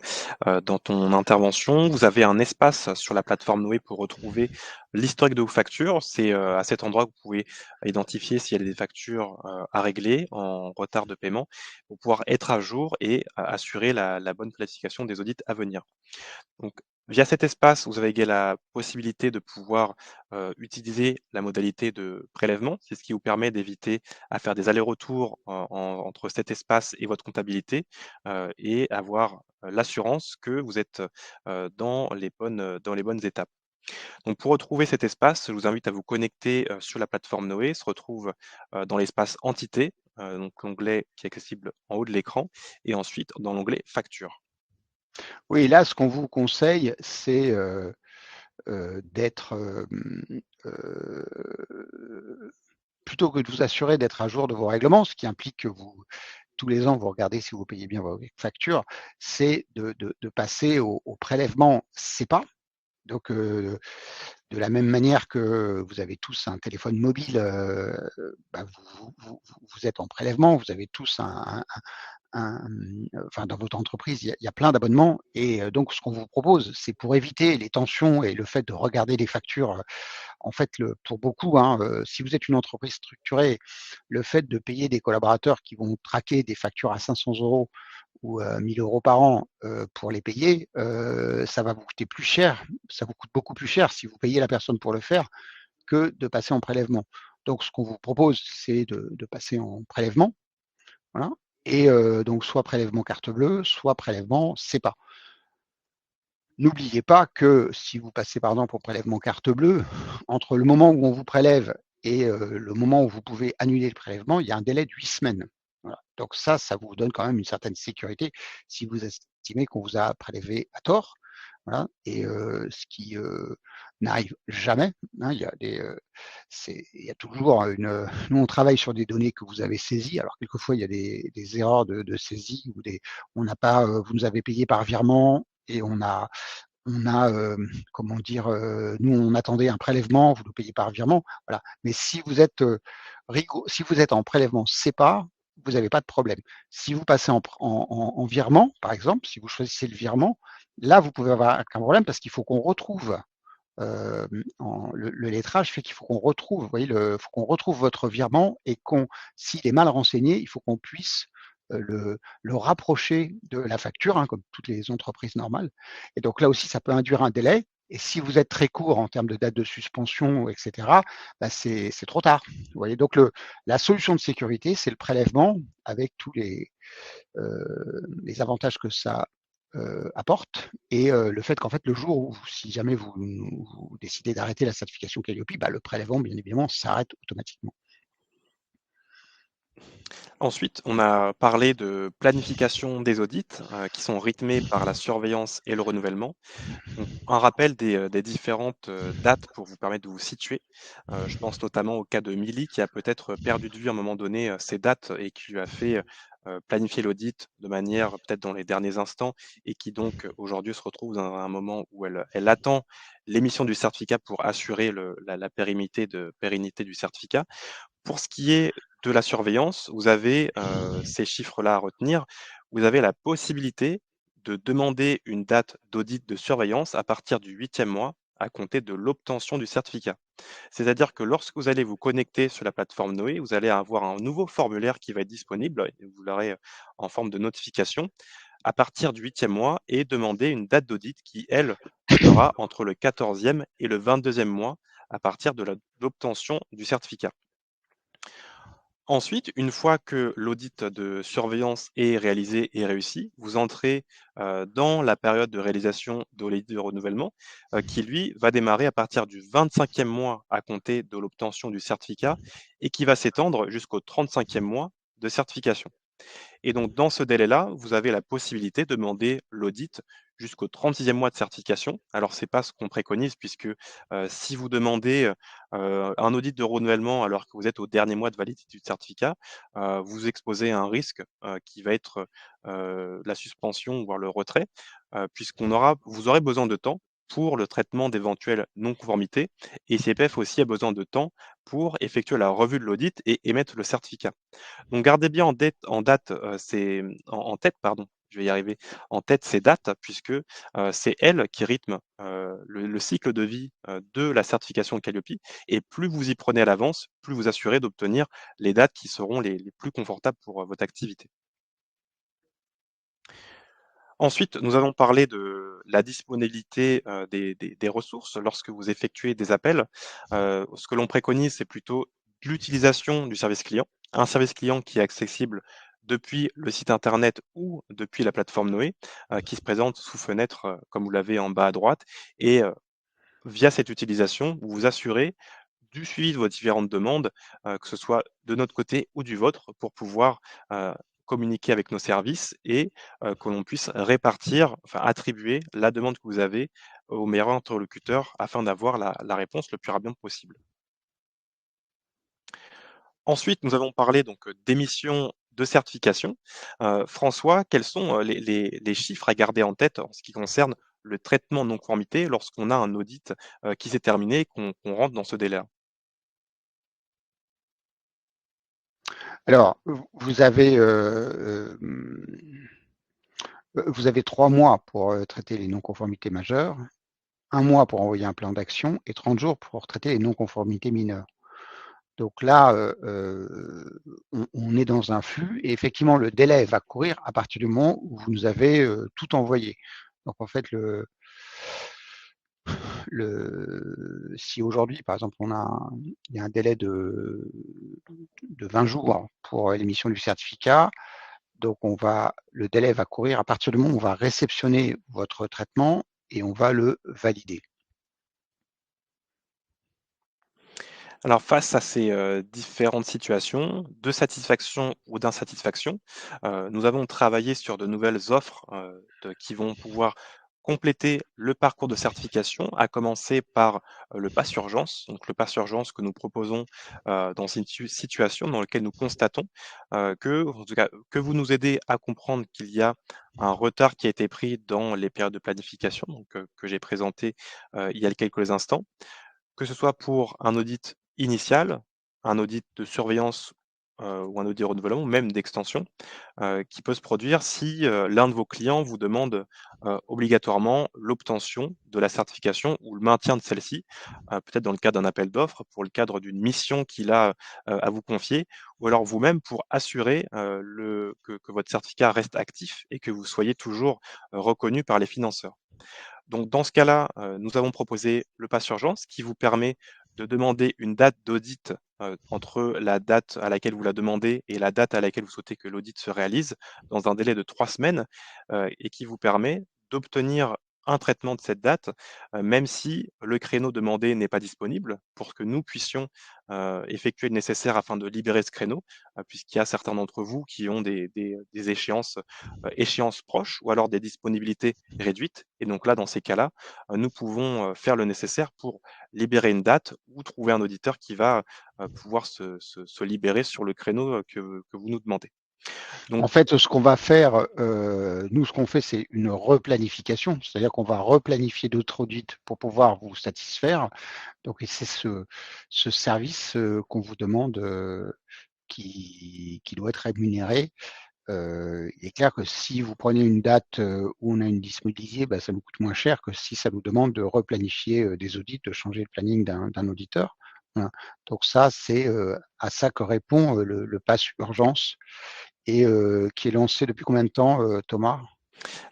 dans ton intervention, vous avez un espace sur la plateforme Noé pour retrouver l'historique de vos factures. C'est à cet endroit que vous pouvez identifier s'il y a des factures à régler en retard de paiement pour pouvoir être à jour et assurer la bonne planification des audits à venir. Donc, via cet espace, vous avez la possibilité de pouvoir utiliser la modalité de prélèvement. C'est ce qui vous permet d'éviter à faire des allers-retours entre cet espace et votre comptabilité et avoir l'assurance que vous êtes dans les bonnes étapes. Donc, pour retrouver cet espace, je vous invite à vous connecter sur la plateforme Noé. Il se retrouve dans l'espace Entité, donc l'onglet qui est accessible en haut de l'écran, et ensuite dans l'onglet Facture. Oui, là, ce qu'on vous conseille, c'est d'être, plutôt que de vous assurer d'être à jour de vos règlements, ce qui implique que vous, tous les ans, vous regardez si vous payez bien vos factures, c'est de passer au prélèvement CEPA. Donc, de la même manière que vous avez tous un téléphone mobile, bah, vous êtes en prélèvement, vous avez tous enfin, dans votre entreprise, il y a plein d'abonnements, et donc ce qu'on vous propose, c'est pour éviter les tensions et le fait de regarder les factures. En fait, pour beaucoup, hein, si vous êtes une entreprise structurée, le fait de payer des collaborateurs qui vont traquer des factures à 500 euros ou 1000 euros par an pour les payer, ça va vous coûter plus cher. Ça vous coûte beaucoup plus cher si vous payez la personne pour le faire que de passer en prélèvement. Donc, ce qu'on vous propose, c'est de passer en prélèvement. Voilà. et donc soit prélèvement carte bleue, soit prélèvement CEPA. N'oubliez pas que si vous passez par exemple au prélèvement carte bleue, entre le moment où on vous prélève et le moment où vous pouvez annuler le prélèvement, il y a un délai de 8 semaines. Voilà. Donc ça vous donne quand même une certaine sécurité si vous estimez qu'on vous a prélevé à tort. Voilà. Et ce qui n'arrive jamais. Hein, il y a toujours nous, on travaille sur des données que vous avez saisies. Alors quelquefois, il y a des erreurs de saisie ou on n'a pas, vous nous avez payé par virement et comment dire, nous on attendait un prélèvement, vous nous payez par virement, voilà. Mais si vous êtes si vous êtes en prélèvement CEPA, vous n'avez pas de problème. Si vous passez en virement, par exemple, si vous choisissez le virement, là vous pouvez avoir un problème parce qu'il faut qu'on retrouve le lettrage fait qu'il faut qu'on retrouve, vous voyez, faut qu'on retrouve votre virement et s'il est mal renseigné, il faut qu'on puisse le rapprocher de la facture, hein, comme toutes les entreprises normales. Et donc là aussi, ça peut induire un délai. Et si vous êtes très court en termes de date de suspension, etc., bah c'est trop tard. Vous voyez, donc la solution de sécurité, c'est le prélèvement avec tous les avantages que ça apporte et le fait qu'en fait le jour où si jamais vous décidez d'arrêter la certification Calliope, bah, le prélèvement bien évidemment s'arrête automatiquement. Ensuite, on a parlé de planification des audits, qui sont rythmés par la surveillance et le renouvellement. Donc, un rappel des différentes, dates pour vous permettre de vous situer. Je pense notamment au cas de Milly qui a peut-être perdu de vue à un moment donné, ces dates et qui lui a fait, planifier l'audit de manière peut-être dans les derniers instants et qui donc, aujourd'hui se retrouve dans un moment où elle attend l'émission du certificat pour assurer la pérennité du certificat. Pour ce qui est de la surveillance, vous avez, ces chiffres-là à retenir. Vous avez la possibilité de demander une date d'audit de surveillance à partir du 8e mois à compter de l'obtention du certificat. C'est-à-dire que lorsque vous allez vous connecter sur la plateforme Noé, vous allez avoir un nouveau formulaire qui va être disponible et vous l'aurez, en forme de notification à partir du 8e mois et demander une date d'audit qui, elle, sera entre le 14e et le 22e mois à partir de l'obtention du certificat. Ensuite, une fois que l'audit de surveillance est réalisé et réussi, vous entrez, dans la période de réalisation de l'audit de renouvellement, qui lui va démarrer à partir du 25e mois à compter de l'obtention du certificat et qui va s'étendre jusqu'au 35e mois de certification. Et donc, dans ce délai-là, vous avez la possibilité de demander l'audit jusqu'au 36e mois de certification. Alors, c'est pas ce qu'on préconise puisque, si vous demandez, un audit de renouvellement alors que vous êtes au dernier mois de validité du certificat, vous vous exposez à un risque, qui va être, la suspension, voire le retrait, vous aurez besoin de temps pour le traitement d'éventuelles non-conformités et CPF aussi a besoin de temps pour effectuer la revue de l'audit et émettre le certificat. Donc gardez bien en tête, pardon, je vais y arriver, en tête ces dates puisque, c'est elles qui rythment, le cycle de vie, de la certification Qualiopi et plus vous y prenez à l'avance, plus vous assurez d'obtenir les dates qui seront les plus confortables pour, votre activité. Ensuite, nous allons parler de la disponibilité, des ressources lorsque vous effectuez des appels. Ce que l'on préconise, c'est plutôt l'utilisation du service client. Un service client qui est accessible depuis le site internet ou depuis la plateforme Noé, qui se présente sous fenêtre, comme vous l'avez en bas à droite et via cette utilisation, vous vous assurez du suivi de vos différentes demandes, que ce soit de notre côté ou du vôtre, pour pouvoir, communiquer avec nos services et que l'on puisse répartir, enfin attribuer la demande que vous avez au meilleur interlocuteur afin d'avoir la réponse le plus rapidement possible. Ensuite, nous allons parler donc, d'émissions de certification. François, quels sont, les chiffres à garder en tête en ce qui concerne le traitement de non-conformité lorsqu'on a un audit, qui s'est terminé et qu'on rentre dans ce délai-là? Alors, vous avez 3 mois pour traiter les non-conformités majeures, 1 mois pour envoyer un plan d'action et 30 jours pour traiter les non-conformités mineures. Donc là, on est dans un flux et effectivement, le délai va courir à partir du moment où vous nous avez tout envoyé. Donc en fait, si aujourd'hui, par exemple, il y a un délai de 20 jours pour l'émission du certificat, Donc le délai va courir à partir du moment où on va réceptionner votre traitement et on va le valider. Alors face à ces, différentes situations de satisfaction ou d'insatisfaction, nous avons travaillé sur de nouvelles offres, qui vont pouvoir compléter le parcours de certification, à commencer par, le pass urgence. Donc le pass urgence que nous proposons, dans une situation dans laquelle nous constatons, en tout cas, que vous nous aidez à comprendre qu'il y a un retard qui a été pris dans les périodes de planification, donc que j'ai présenté, il y a quelques instants. Que ce soit pour un audit initial, un audit de surveillance, ou un audit de renouvellement, ou même d'extension, qui peut se produire si, l'un de vos clients vous demande, obligatoirement l'obtention de la certification ou le maintien de celle-ci, peut-être dans le cadre d'un appel d'offres, pour le cadre d'une mission qu'il a, à vous confier, ou alors vous-même pour assurer, que votre certificat reste actif et que vous soyez toujours, reconnu par les financeurs. Donc dans ce cas-là, nous avons proposé le pass urgence qui vous permet de demander une date d'audit, entre la date à laquelle vous la demandez et la date à laquelle vous souhaitez que l'audit se réalise, dans un délai de 3 semaines, et qui vous permet d'obtenir un traitement de cette date, même si le créneau demandé n'est pas disponible, pour que nous puissions, effectuer le nécessaire afin de libérer ce créneau, puisqu'il y a certains d'entre vous qui ont des échéances proches ou alors des disponibilités réduite. Et donc là, dans ces cas-là, nous pouvons, faire le nécessaire pour libérer une date ou trouver un auditeur qui va, pouvoir se libérer sur le créneau, que vous nous demandez. Donc En fait, ce qu'on va faire, nous, ce qu'on fait, c'est une replanification, c'est-à-dire qu'on va replanifier d'autres audits pour pouvoir vous satisfaire. Donc et c'est ce service, qu'on vous demande, qui doit être rémunéré. Il est clair que si vous prenez une date, où on a une disponibilité, bah, ça nous coûte moins cher que si ça nous demande de replanifier, des audits, de changer le planning d'un auditeur. Voilà. Donc ça, c'est, à ça que répond, le pass urgence et qui est lancé depuis combien de temps, Thomas?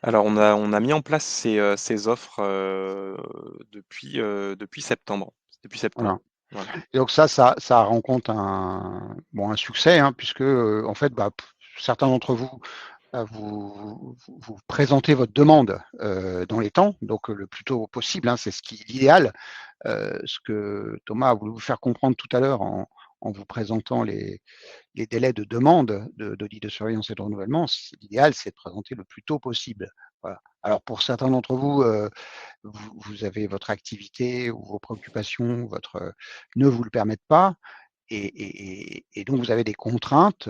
alors on a mis en place ces offres, depuis septembre. Depuis Voilà. septembre. Voilà. Et donc ça rencontre un succès, hein, puisque, en fait, bah, certains d'entre vous, vous présentez votre demande, dans les temps, donc le plus tôt possible, hein, c'est ce qui est l'idéal. Ce que Thomas a voulu vous faire comprendre tout à l'heure en vous présentant les délais de demande d'audit de surveillance et de renouvellement, l'idéal, c'est de présenter le plus tôt possible. Voilà. Alors pour certains d'entre vous, vous avez votre activité ou vos préoccupations, ne vous le permettent pas et donc vous avez des contraintes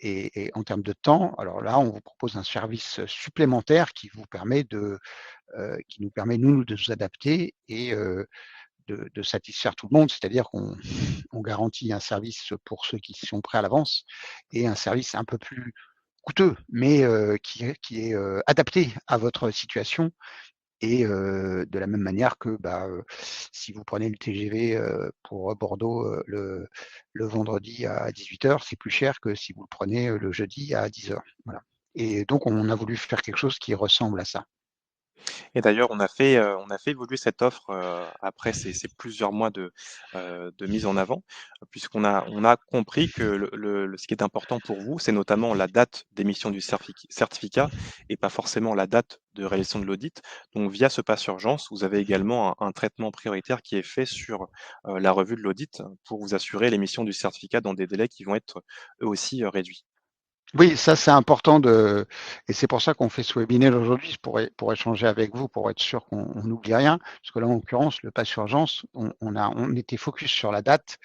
et en termes de temps, alors là, on vous propose un service supplémentaire qui nous permet, nous, de nous adapter et de satisfaire tout le monde. C'est-à-dire qu'on on garantit un service pour ceux qui sont prêts à l'avance et un service un peu plus coûteux, mais qui est, adapté à votre situation et de la même manière que, bah, si vous prenez le TGV, pour Bordeaux, le vendredi à 18h, c'est plus cher que si vous le prenez, le jeudi à 10h. Voilà et donc on a voulu faire quelque chose qui ressemble à ça. Et d'ailleurs, on a fait évoluer cette offre, après ces plusieurs mois de mise en avant, puisqu'on a compris que ce qui est important pour vous, c'est notamment la date d'émission du certificat et pas forcément la date de réalisation de l'audit. Donc via ce pass urgence, vous avez également un traitement prioritaire qui est fait sur, la revue de l'audit pour vous assurer l'émission du certificat dans des délais qui vont être, eux aussi, réduits. Oui, ça c'est important et c'est pour ça qu'on fait ce webinaire aujourd'hui, pour échanger avec vous, pour être sûr qu'on n'oublie rien. Parce que là, en l'occurrence, le pass urgence, on était focus sur la date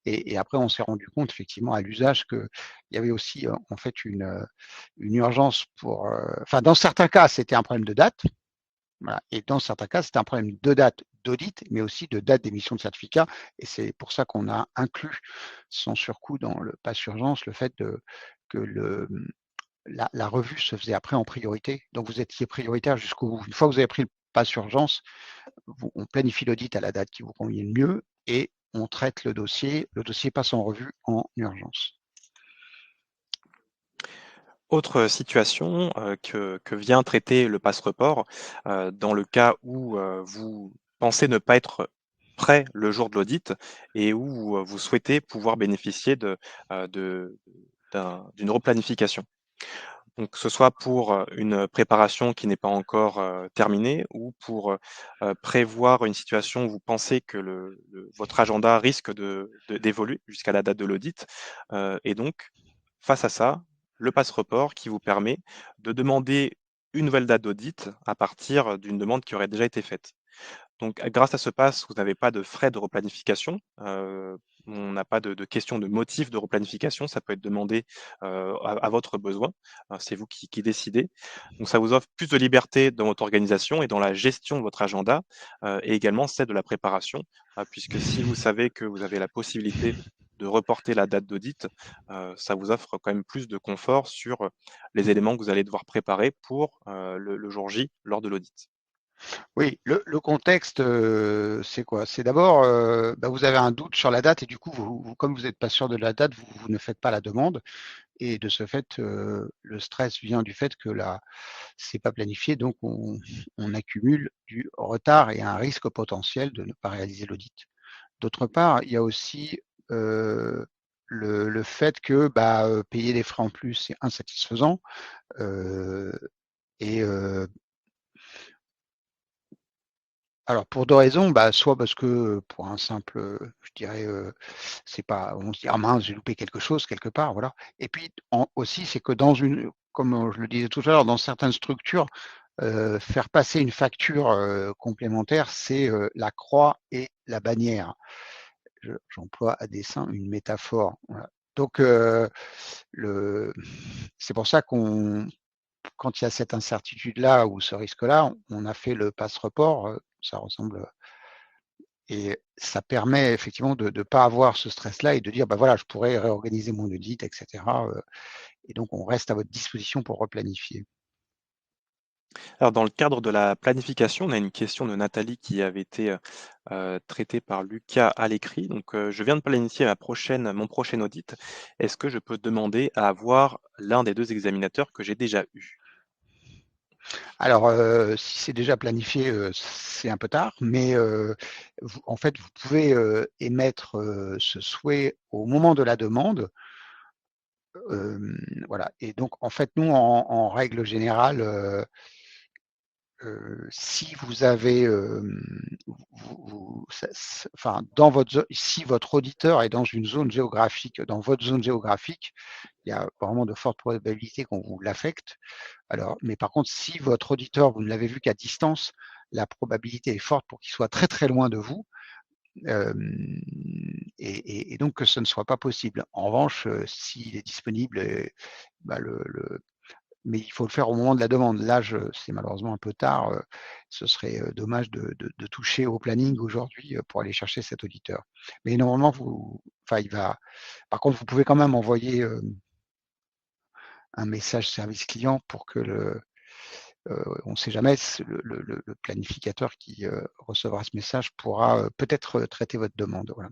et après on s'est rendu compte effectivement à l'usage qu'il y avait aussi, en fait une urgence enfin dans certains cas, c'était un problème de date, voilà et dans certains cas, c'était un problème de date d'audit, mais aussi de date d'émission de certificat et c'est pour ça qu'on a inclus sans surcoût dans le pass urgence le fait que la revue se faisait après en priorité. Donc vous étiez prioritaire jusqu'au bout. Une fois que vous avez pris le pass urgence, on planifie l'audit à la date qui vous convient le mieux et on traite le dossier. Le dossier passe en revue en urgence. Autre situation, que vient traiter le passe-report, dans le cas où, vous pensez ne pas être prêt le jour de l'audit et où, vous souhaitez pouvoir bénéficier de d'une replanification. Donc que ce soit pour, une préparation qui n'est pas encore, terminée ou pour, prévoir une situation où vous pensez que votre agenda risque d'évoluer jusqu'à la date de l'audit, et donc face à ça, le passe report qui vous permet de demander une nouvelle date d'audit à partir d'une demande qui aurait déjà été faite. Donc, grâce à ce pass, vous n'avez pas de frais de replanification. On n'a pas de question de motif de replanification. Ça peut être demandé à votre besoin. C'est vous qui décidez. Donc, ça vous offre plus de liberté dans votre organisation et dans la gestion de votre agenda et également celle de la préparation, puisque si vous savez que vous avez la possibilité de reporter la date d'audit, ça vous offre quand même plus de confort sur les éléments que vous allez devoir préparer pour le jour J lors de l'audit. Oui, le contexte, c'est quoi? C'est d'abord, bah, vous avez un doute sur la date et du coup, comme vous n'êtes pas sûr de la date, vous ne faites pas la demande et de ce fait, le stress vient du fait que là, c'est pas planifié, donc on accumule du retard et un risque potentiel de ne pas réaliser l'audit. D'autre part, il y a aussi, heu, le fait que, bah, payer des frais en plus, c'est insatisfaisant, heu et alors pour 2 raisons, bah, soit parce que, pour un simple, je dirais, c'est pas on se dit: «Ah mince, j'ai loupé quelque chose quelque part», voilà et puis aussi, c'est que dans une comme, je le disais tout à l'heure, dans certaines structures, faire passer une facture, complémentaire, c'est, la croix et la bannière. J'emploie à dessein une métaphore, voilà. Donc le c'est pour ça quand il y a cette incertitude-là ou ce risque-là, on a fait le pass report, ça ressemble et ça permet effectivement de ne pas avoir ce stress-là et de dire: «Bah, voilà, je pourrais réorganiser mon audit et cetera», et donc on reste à votre disposition pour replanifier. Alors, dans le cadre de la planification, on a une question de Nathalie qui avait été traitée par Lucas à l'écrit. Donc, je viens de planifier mon prochain audit. Est-ce que je peux demander à avoir l'un des deux examinateurs que j'ai déjà eu? Alors, si c'est déjà planifié, c'est un peu tard, mais vous en fait, vous pouvez, émettre, ce souhait au moment de la demande, voilà et donc en fait, nous, en règle générale, si vous avez, enfin, dans votre zo si votre auditeur est dans une zone géographique, dans votre zone géographique, il y a vraiment de fortes probabilités qu'on vous l'affecte. Alors, mais par contre, si votre auditeur, vous ne l'avez vu qu'à distance, la probabilité est forte pour qu'il soit très, très loin de vous, hem et donc que ce ne soit pas possible. En revanche, s'il est disponible bah, mais il faut le faire au moment de la demande. Là, c'est malheureusement un peu tard, ce serait, dommage de toucher au planning aujourd'hui, pour aller chercher cet auditeur. Mais normalement, enfin, il va par contre, vous pouvez quand même envoyer, un message service client pour que on ne sait jamais, le planificateur qui, recevra ce message pourra, peut-être, traiter votre demande, voilà.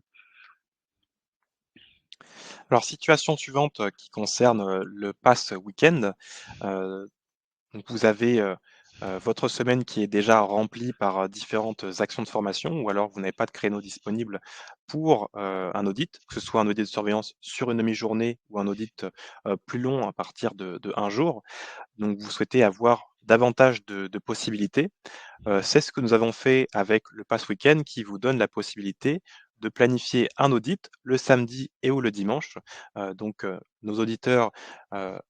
Alors, situation suivante qui concerne le pass week-end. Euh, Donc vous avez, votre semaine qui est déjà remplie par, différentes actions de formation ou alors vous n'avez pas de créneau disponible pour, un audit, que ce soit un audit de surveillance sur une demi-journée ou un audit, plus long à partir de 1 jour. Donc vous souhaitez avoir davantage de possibilités. C'est ce que nous avons fait avec le Pass Week-end qui vous donne la possibilité de planifier un audit le samedi et ou le dimanche. Nos auditeurs,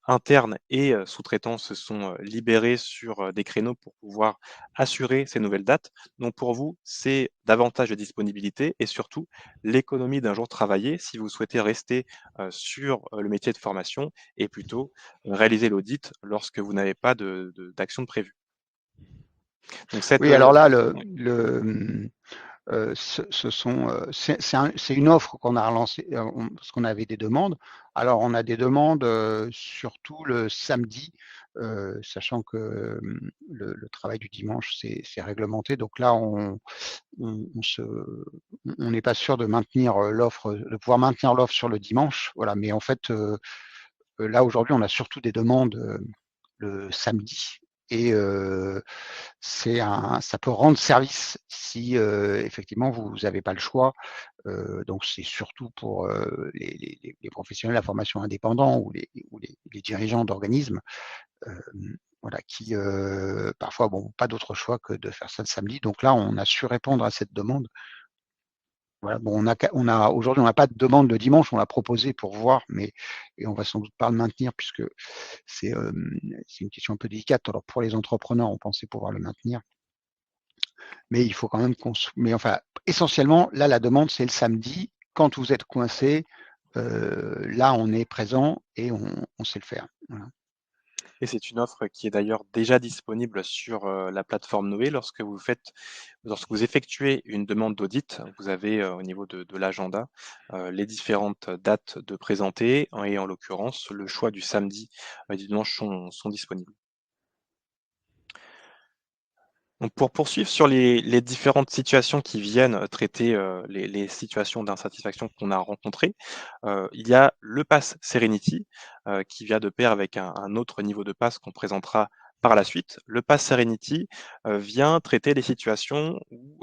internes et sous-traitants se sont, libérés sur, des créneaux pour pouvoir assurer ces nouvelles dates. Donc pour vous, c'est davantage de disponibilité et surtout l'économie d'un jour travaillé si vous souhaitez rester, sur, le métier de formation et plutôt réaliser l'audit lorsque vous n'avez pas d'action de prévue. Donc cette, Oui, alors là, ouais. ce sont, c'est une offre qu'on a relancée, parce qu'on avait des demandes. Alors on a des demandes, surtout le samedi, sachant que, le travail du dimanche, c'est réglementé. Donc là, on n'est pas sûr de maintenir, l'offre, de pouvoir maintenir l'offre sur le dimanche. Voilà, mais en fait, là, aujourd'hui, on a surtout des demandes, le samedi. et ça peut rendre service si effectivement vous n'avez pas le choix. Donc c'est surtout pour les professionnels de la formation indépendants ou les dirigeants d'organismes, voilà, qui parfois bon, pas d'autre choix que de faire ça le samedi. Donc là, on a su répondre à cette demande. Voilà, bon, aujourd'hui, on n'a pas de demande le dimanche, on l'a proposé pour voir, mais et on va sans doute pas le maintenir puisque c'est c'est une question un peu délicate. Alors pour les entrepreneurs, on pensait pouvoir le maintenir, mais il faut quand même mais enfin, essentiellement, là, la demande, c'est le samedi. Quand vous êtes coincé, là, on est présent et on sait le faire. Voilà. Et c'est une offre qui est d'ailleurs déjà disponible sur, la plateforme Noé. Lorsque vous effectuez une demande d'audit, vous avez, au niveau de l'agenda, les différentes dates de présenter et en l'occurrence, le choix du samedi et du dimanche sont disponibles. Donc pour poursuivre sur les différentes situations qui viennent, traiter, les situations d'insatisfaction qu'on a rencontrées, il y a le pass Serenity, qui vient de pair avec un autre niveau de pass qu'on présentera par la suite. Le pass Serenity, vient traiter les situations où,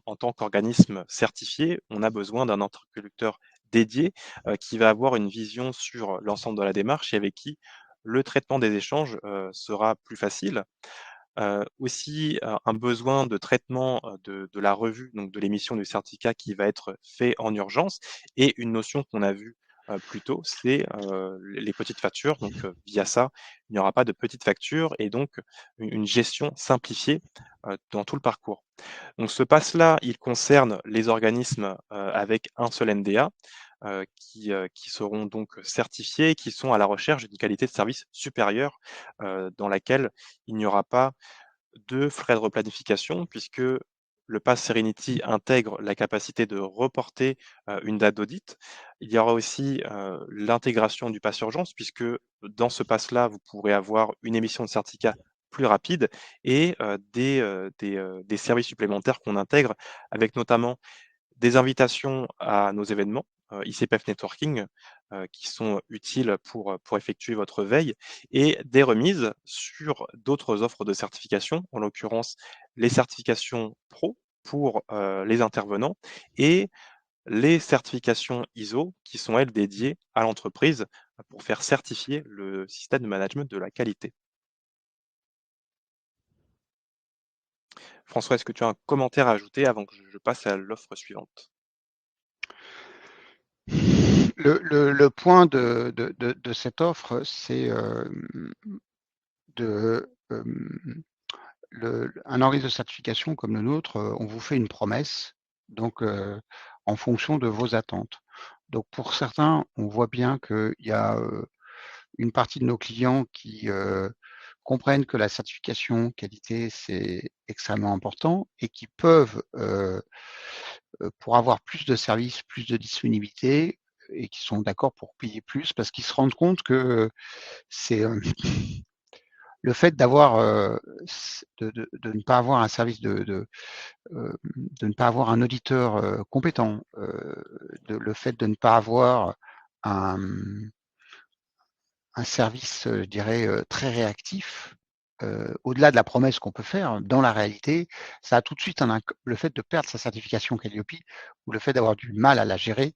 en tant qu'organisme certifié, on a besoin d'un interlocuteur dédié, qui va avoir une vision sur l'ensemble de la démarche et avec qui le traitement des échanges, sera plus facile. Aussi, un besoin de traitement, de la revue, donc de l'émission du certificat qui va être fait en urgence et une notion qu'on a vue, plus tôt, c'est, les petites factures. Donc, via ça, il n'y aura pas de petites factures et donc une gestion simplifiée, dans tout le parcours. Donc ce pass-là, il concerne les organismes, avec un seul NDA, qui seront donc certifiés, qui sont à la recherche d'une qualité de service supérieure, dans laquelle il n'y aura pas de frais de replanification puisque le pass Serenity intègre la capacité de reporter, une date d'audit. Il y aura aussi, l'intégration du pass urgence puisque dans ce pass-là, vous pourrez avoir une émission de certificat plus rapide et des services supplémentaires qu'on intègre avec notamment des invitations à nos événements, ICPF Networking, qui sont utiles pour effectuer votre veille et des remises sur d'autres offres de certification, en l'occurrence les certifications pro pour, les intervenants et les certifications ISO qui sont, elles, dédiées à l'entreprise, pour faire certifier le système de management de la qualité. François, est-ce que tu as un commentaire à ajouter avant que je passe à l'offre suivante? Le point de cette offre, c'est de un organisme de certification comme le nôtre, on vous fait une promesse, donc en fonction de vos attentes. Donc pour certains, on voit bien qu'il y a une partie de nos clients qui comprennent que la certification qualité, c'est extrêmement important et qui peuvent, pour avoir plus de services, plus de disponibilité et qui sont d'accord pour payer plus parce qu'ils se rendent compte que c'est le fait d'avoir de ne pas avoir un service de ne pas avoir un auditeur compétent, le fait de ne pas avoir un, un service, je dirais, très réactif, au-delà de la promesse qu'on peut faire, dans la réalité, ça a tout de suite le fait de perdre sa certification Calliope ou le fait d'avoir du mal à la gérer,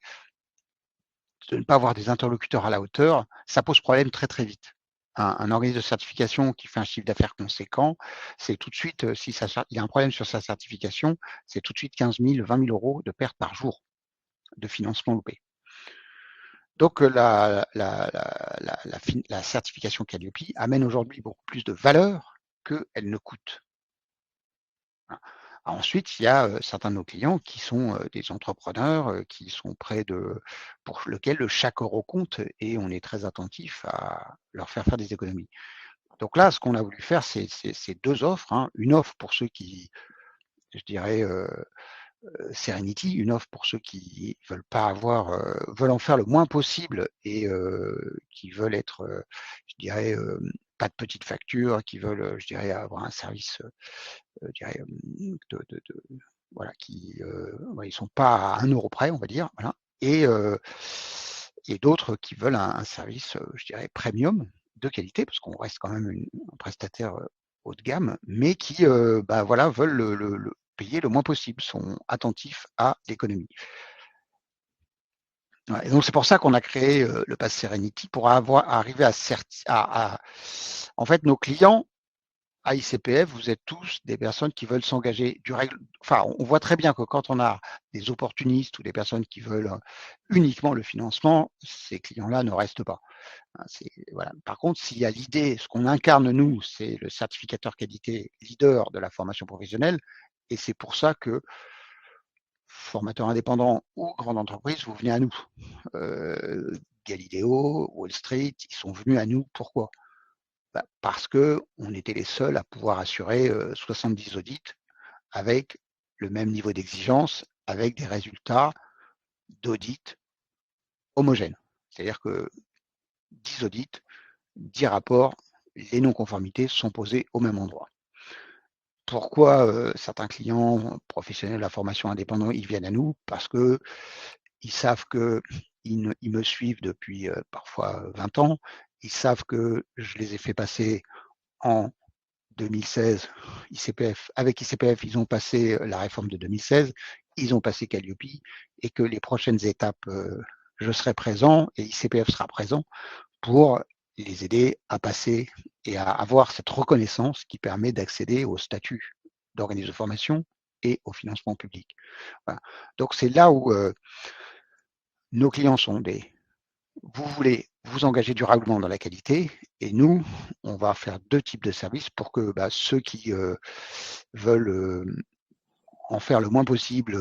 de ne pas avoir des interlocuteurs à la hauteur, ça pose problème très, très vite. Un organisme de certification qui fait un chiffre d'affaires conséquent, c'est tout de suite, si il y a un problème sur sa certification, c'est tout de suite 15 000, 20 000 euros de perte par jour de financement loupé. Donc la certification Calliope amène aujourd'hui beaucoup plus de valeur qu'elle ne coûte. Voilà. Ensuite, il y a certains de nos clients qui sont des entrepreneurs qui sont pour lesquels chaque euro compte et on est très attentif à leur faire des économies. Donc là, ce qu'on a voulu faire, c'est deux offres, hein. Une offre pour ceux qui, je dirais, Serenity, une offre pour ceux qui veulent pas avoir, veulent en faire le moins possible et qui veulent être, je dirais, pas de petites factures, qui veulent, je dirais, avoir un service, je dirais, voilà, ouais, ils sont pas à 1 euro près, on va dire, voilà. Et d'autres qui veulent un service, je dirais, premium de qualité, parce qu'on reste quand même un prestataire haut de gamme, mais qui voilà, veulent le payer le moins possible, sont attentifs à l'économie. Ouais, et donc c'est pour ça qu'on a créé le Pass Serenity pour arriver en fait, nos clients à ICPF, vous êtes tous des personnes qui veulent s'engager enfin, on voit très bien que quand on a des opportunistes ou des personnes qui veulent uniquement le financement, ces clients-là ne restent pas. Hein, voilà. Par contre, s'il y a l'idée, ce qu'on incarne nous, c'est le certificateur qualité leader de la formation professionnelle, et c'est pour ça que formateur indépendant ou grande entreprise, vous venez à nous. Galileo, Wall Street, ils sont venus à nous. Pourquoi? Parce qu'on était les seuls à pouvoir assurer 70 audits avec le même niveau d'exigence, avec des résultats d'audit homogènes. C'est-à-dire que 10 audits, 10 rapports, les non-conformités sont posées au même endroit. Pourquoi certains clients professionnels de la formation indépendante, ils viennent à nous? Parce qu'ils savent qu'ils me suivent depuis parfois 20 ans. Ils savent que je les ai fait passer en 2016, avec ICPF, ils ont passé la réforme de 2016, ils ont passé Calliope, et que les prochaines étapes, je serai présent et ICPF sera présent pour les aider à passer et à avoir cette reconnaissance qui permet d'accéder au statut d'organisme de formation et au financement public. Voilà. Donc c'est là où nos clients sont vous voulez vous engager durablement dans la qualité, et nous, on va faire 2 types de services pour que ceux qui veulent en faire le moins possible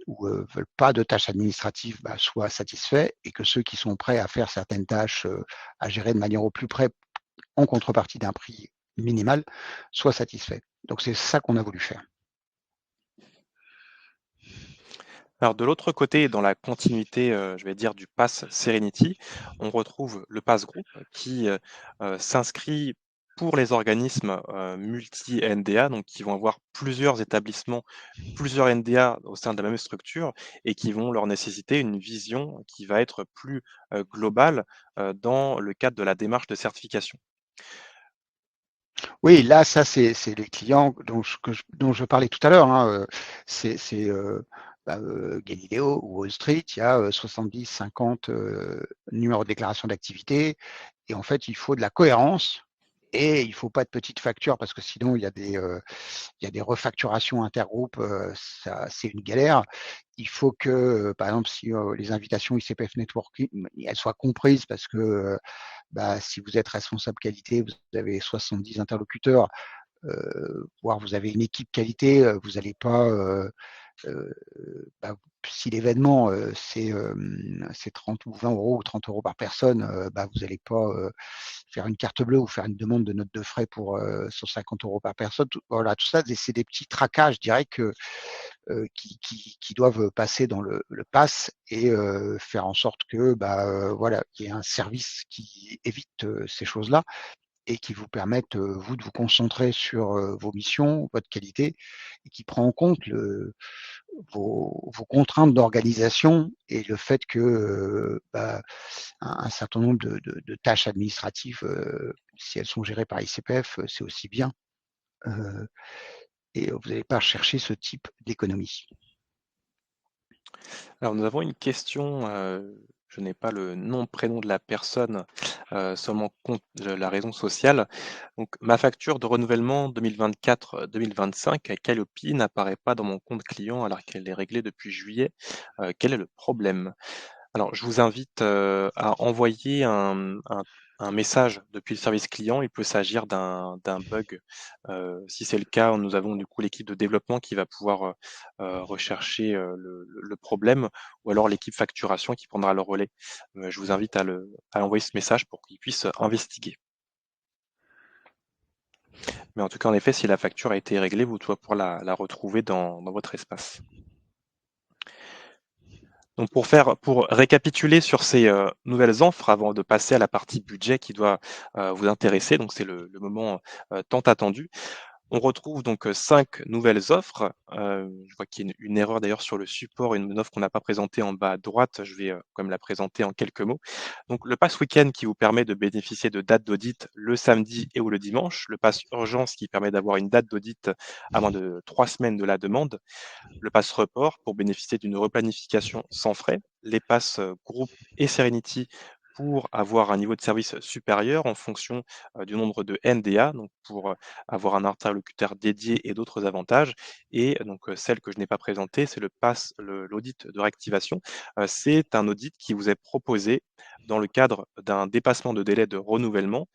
ou veulent pas de tâches administratives soient satisfaits, et que ceux qui sont prêts à faire certaines tâches à gérer de manière au plus près en contrepartie d'un prix minimal soient satisfaits. Donc c'est ça qu'on a voulu faire. Alors de l'autre côté, dans la continuité, je vais dire du Pass Serenity, on retrouve le Pass Group qui, s'inscrit pour les organismes, multi-NDA, donc qui vont avoir plusieurs établissements, plusieurs NDA au sein de la même structure et qui vont leur nécessiter une vision qui va être plus, globale, dans le cadre de la démarche de certification. Oui, là, ça, c'est les clients dont je parlais tout à l'heure, hein, c'est Galileo ou Wall Street, il y a 70, 50 numéros de déclaration d'activité, et en fait, il faut de la cohérence, et il faut pas de petites factures, parce que sinon il y a des refacturations intergroupes, ça c'est une galère. Il faut que, par exemple, si les invitations ICPF Networking, elles soient comprises, parce que si vous êtes responsable qualité, vous avez 70 interlocuteurs, voire vous avez une équipe qualité, vous n'allez pas, si l'événement c'est 30 ou 20 euros ou 30 euros par personne, vous n'allez pas faire une carte bleue ou faire une demande de note de frais pour 150 euros par personne. Voilà, tout ça, c'est des petits tracages, je dirais, qui doivent passer dans le pass, et faire en sorte que voilà, il y ait un service qui évite ces choses-là, et qui vous permettent, vous, de vous concentrer sur vos missions, votre qualité, et qui prend en compte vos contraintes d'organisation, et le fait que un certain nombre de tâches administratives, si elles sont gérées par ICPF, c'est aussi bien, euh, et vous n'allez pas chercher ce type d'économie. Alors nous avons une question, je n'ai pas le nom, prénom de la personne, seulement la raison sociale. Donc ma facture de renouvellement 2024-2025 à Calliope n'apparaît pas dans mon compte client alors qu'elle est réglée depuis juillet. Quel est le problème? Alors, je vous invite à envoyer un message depuis le service client. Il peut s'agir d'un bug. Si c'est le cas, nous avons du coup l'équipe de développement qui va pouvoir rechercher le problème, ou alors l'équipe facturation qui prendra le relais. Je vous invite à envoyer ce message pour qu'ils puissent investiguer. Mais en tout cas, en effet, si la facture a été réglée, vous devez pouvoir la retrouver dans votre espace. Donc pour récapituler sur ces nouvelles offres avant de passer à la partie budget qui doit vous intéresser, donc c'est le moment tant attendu. On retrouve donc 5 nouvelles offres. Je vois qu'il y a une erreur d'ailleurs sur le support, une offre qu'on n'a pas présentée en bas à droite. Je vais quand même la présenter en quelques mots. Donc le pass week-end qui vous permet de bénéficier de dates d'audit le samedi et ou le dimanche. Le pass urgence qui permet d'avoir une date d'audit à moins de 3 semaines de la demande. Le pass report pour bénéficier d'une replanification sans frais. Les passes groupe et Serenity pour avoir un niveau de service supérieur en fonction du nombre de NDA, donc pour avoir un interlocuteur dédié et d'autres avantages. Et donc celle que je n'ai pas présentée, c'est l'audit de réactivation. C'est un audit qui vous est proposé dans le cadre d'un dépassement de délai de renouvellement,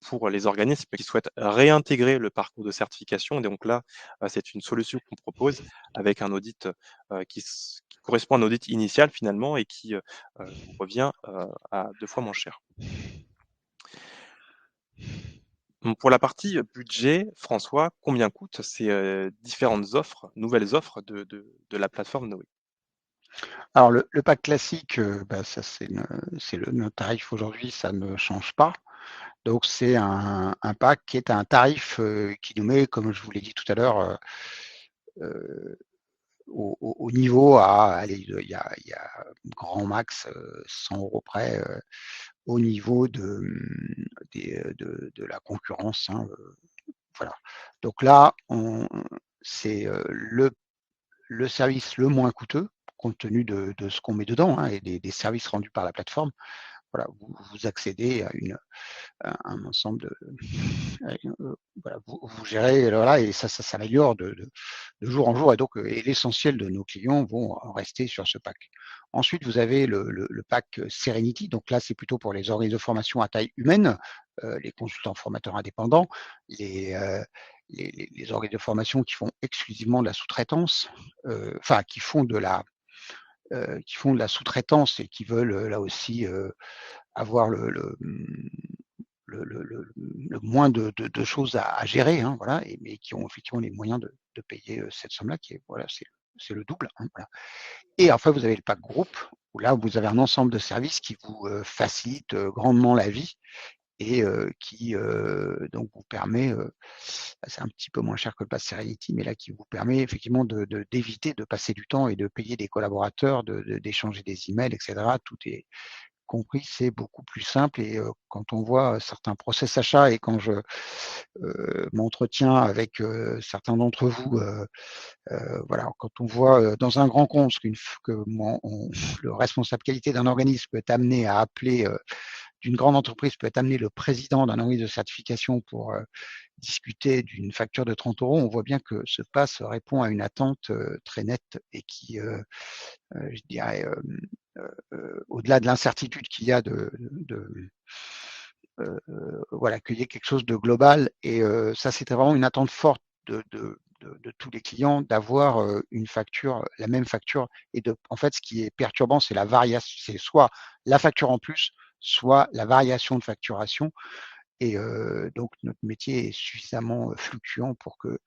pour les organismes qui souhaitent réintégrer le parcours de certification. Et donc là, c'est une solution qu'on propose avec un audit qui correspond à un audit initial finalement et qui vous revient à 2 fois moins cher. Donc pour la partie budget, François, combien coûtent ces différentes offres, nouvelles offres de la plateforme Noé? Alors le pack classique, ça c'est notre tarif aujourd'hui, ça ne change pas. Donc c'est un pack qui est un tarif, qui nous met, comme je vous l'ai dit tout à l'heure, au niveau à allez, il y a grand max, 100 € près, au niveau de la concurrence, hein, voilà. Donc là, c'est, le service le moins coûteux, compte tenu de ce qu'on met dedans, hein, et des services rendus par la plateforme. Voilà, vous accédez à un ensemble de voilà, vous gérez, voilà, et ça s'améliore de jour en jour, et donc et l'essentiel de nos clients vont rester sur ce pack. Ensuite, vous avez le pack Serenity, donc là, c'est plutôt pour les organismes de formation à taille humaine, les consultants formateurs indépendants, les, heu, les organismes de formation qui font exclusivement de la sous-traitance, enfin qui font de la sous-traitance et qui veulent, là aussi, avoir le moins de choses à gérer, hein, voilà, mais qui ont effectivement les moyens de payer, cette somme-là qui est, voilà, c'est le double, hein, voilà. Et enfin, vous avez le pack groupe, où là, vous avez un ensemble de services qui vous, facilitent, grandement la vie, et qui, donc vous permet, c'est un petit peu moins cher que le pass Serenity, mais là qui vous permet effectivement d'éviter de passer du temps et de payer des collaborateurs, d'échanger des emails, et cetera. Tout est compris, c'est beaucoup plus simple, et quand on voit certains process achats, et quand je m'entretiens avec certains d'entre vous, voilà, quand on voit dans un grand compte le responsable qualité d'un organisme peut être amené à appeler, d'une grande entreprise peut être amené le président d'un organisme de certification pour discuter d'une facture de 30 €, on voit bien que ce pass répond à une attente très nette, et qui, je dirais, au-delà de l'incertitude qu'il y a voilà, qu'il y ait quelque chose de global, et ça, c'était vraiment une attente forte de tous les clients, d'avoir une facture, la même facture, et en fait, ce qui est perturbant, c'est la variation, c'est soit la facture en plus, soit la variation de facturation, et donc notre métier est suffisamment fluctuant pour que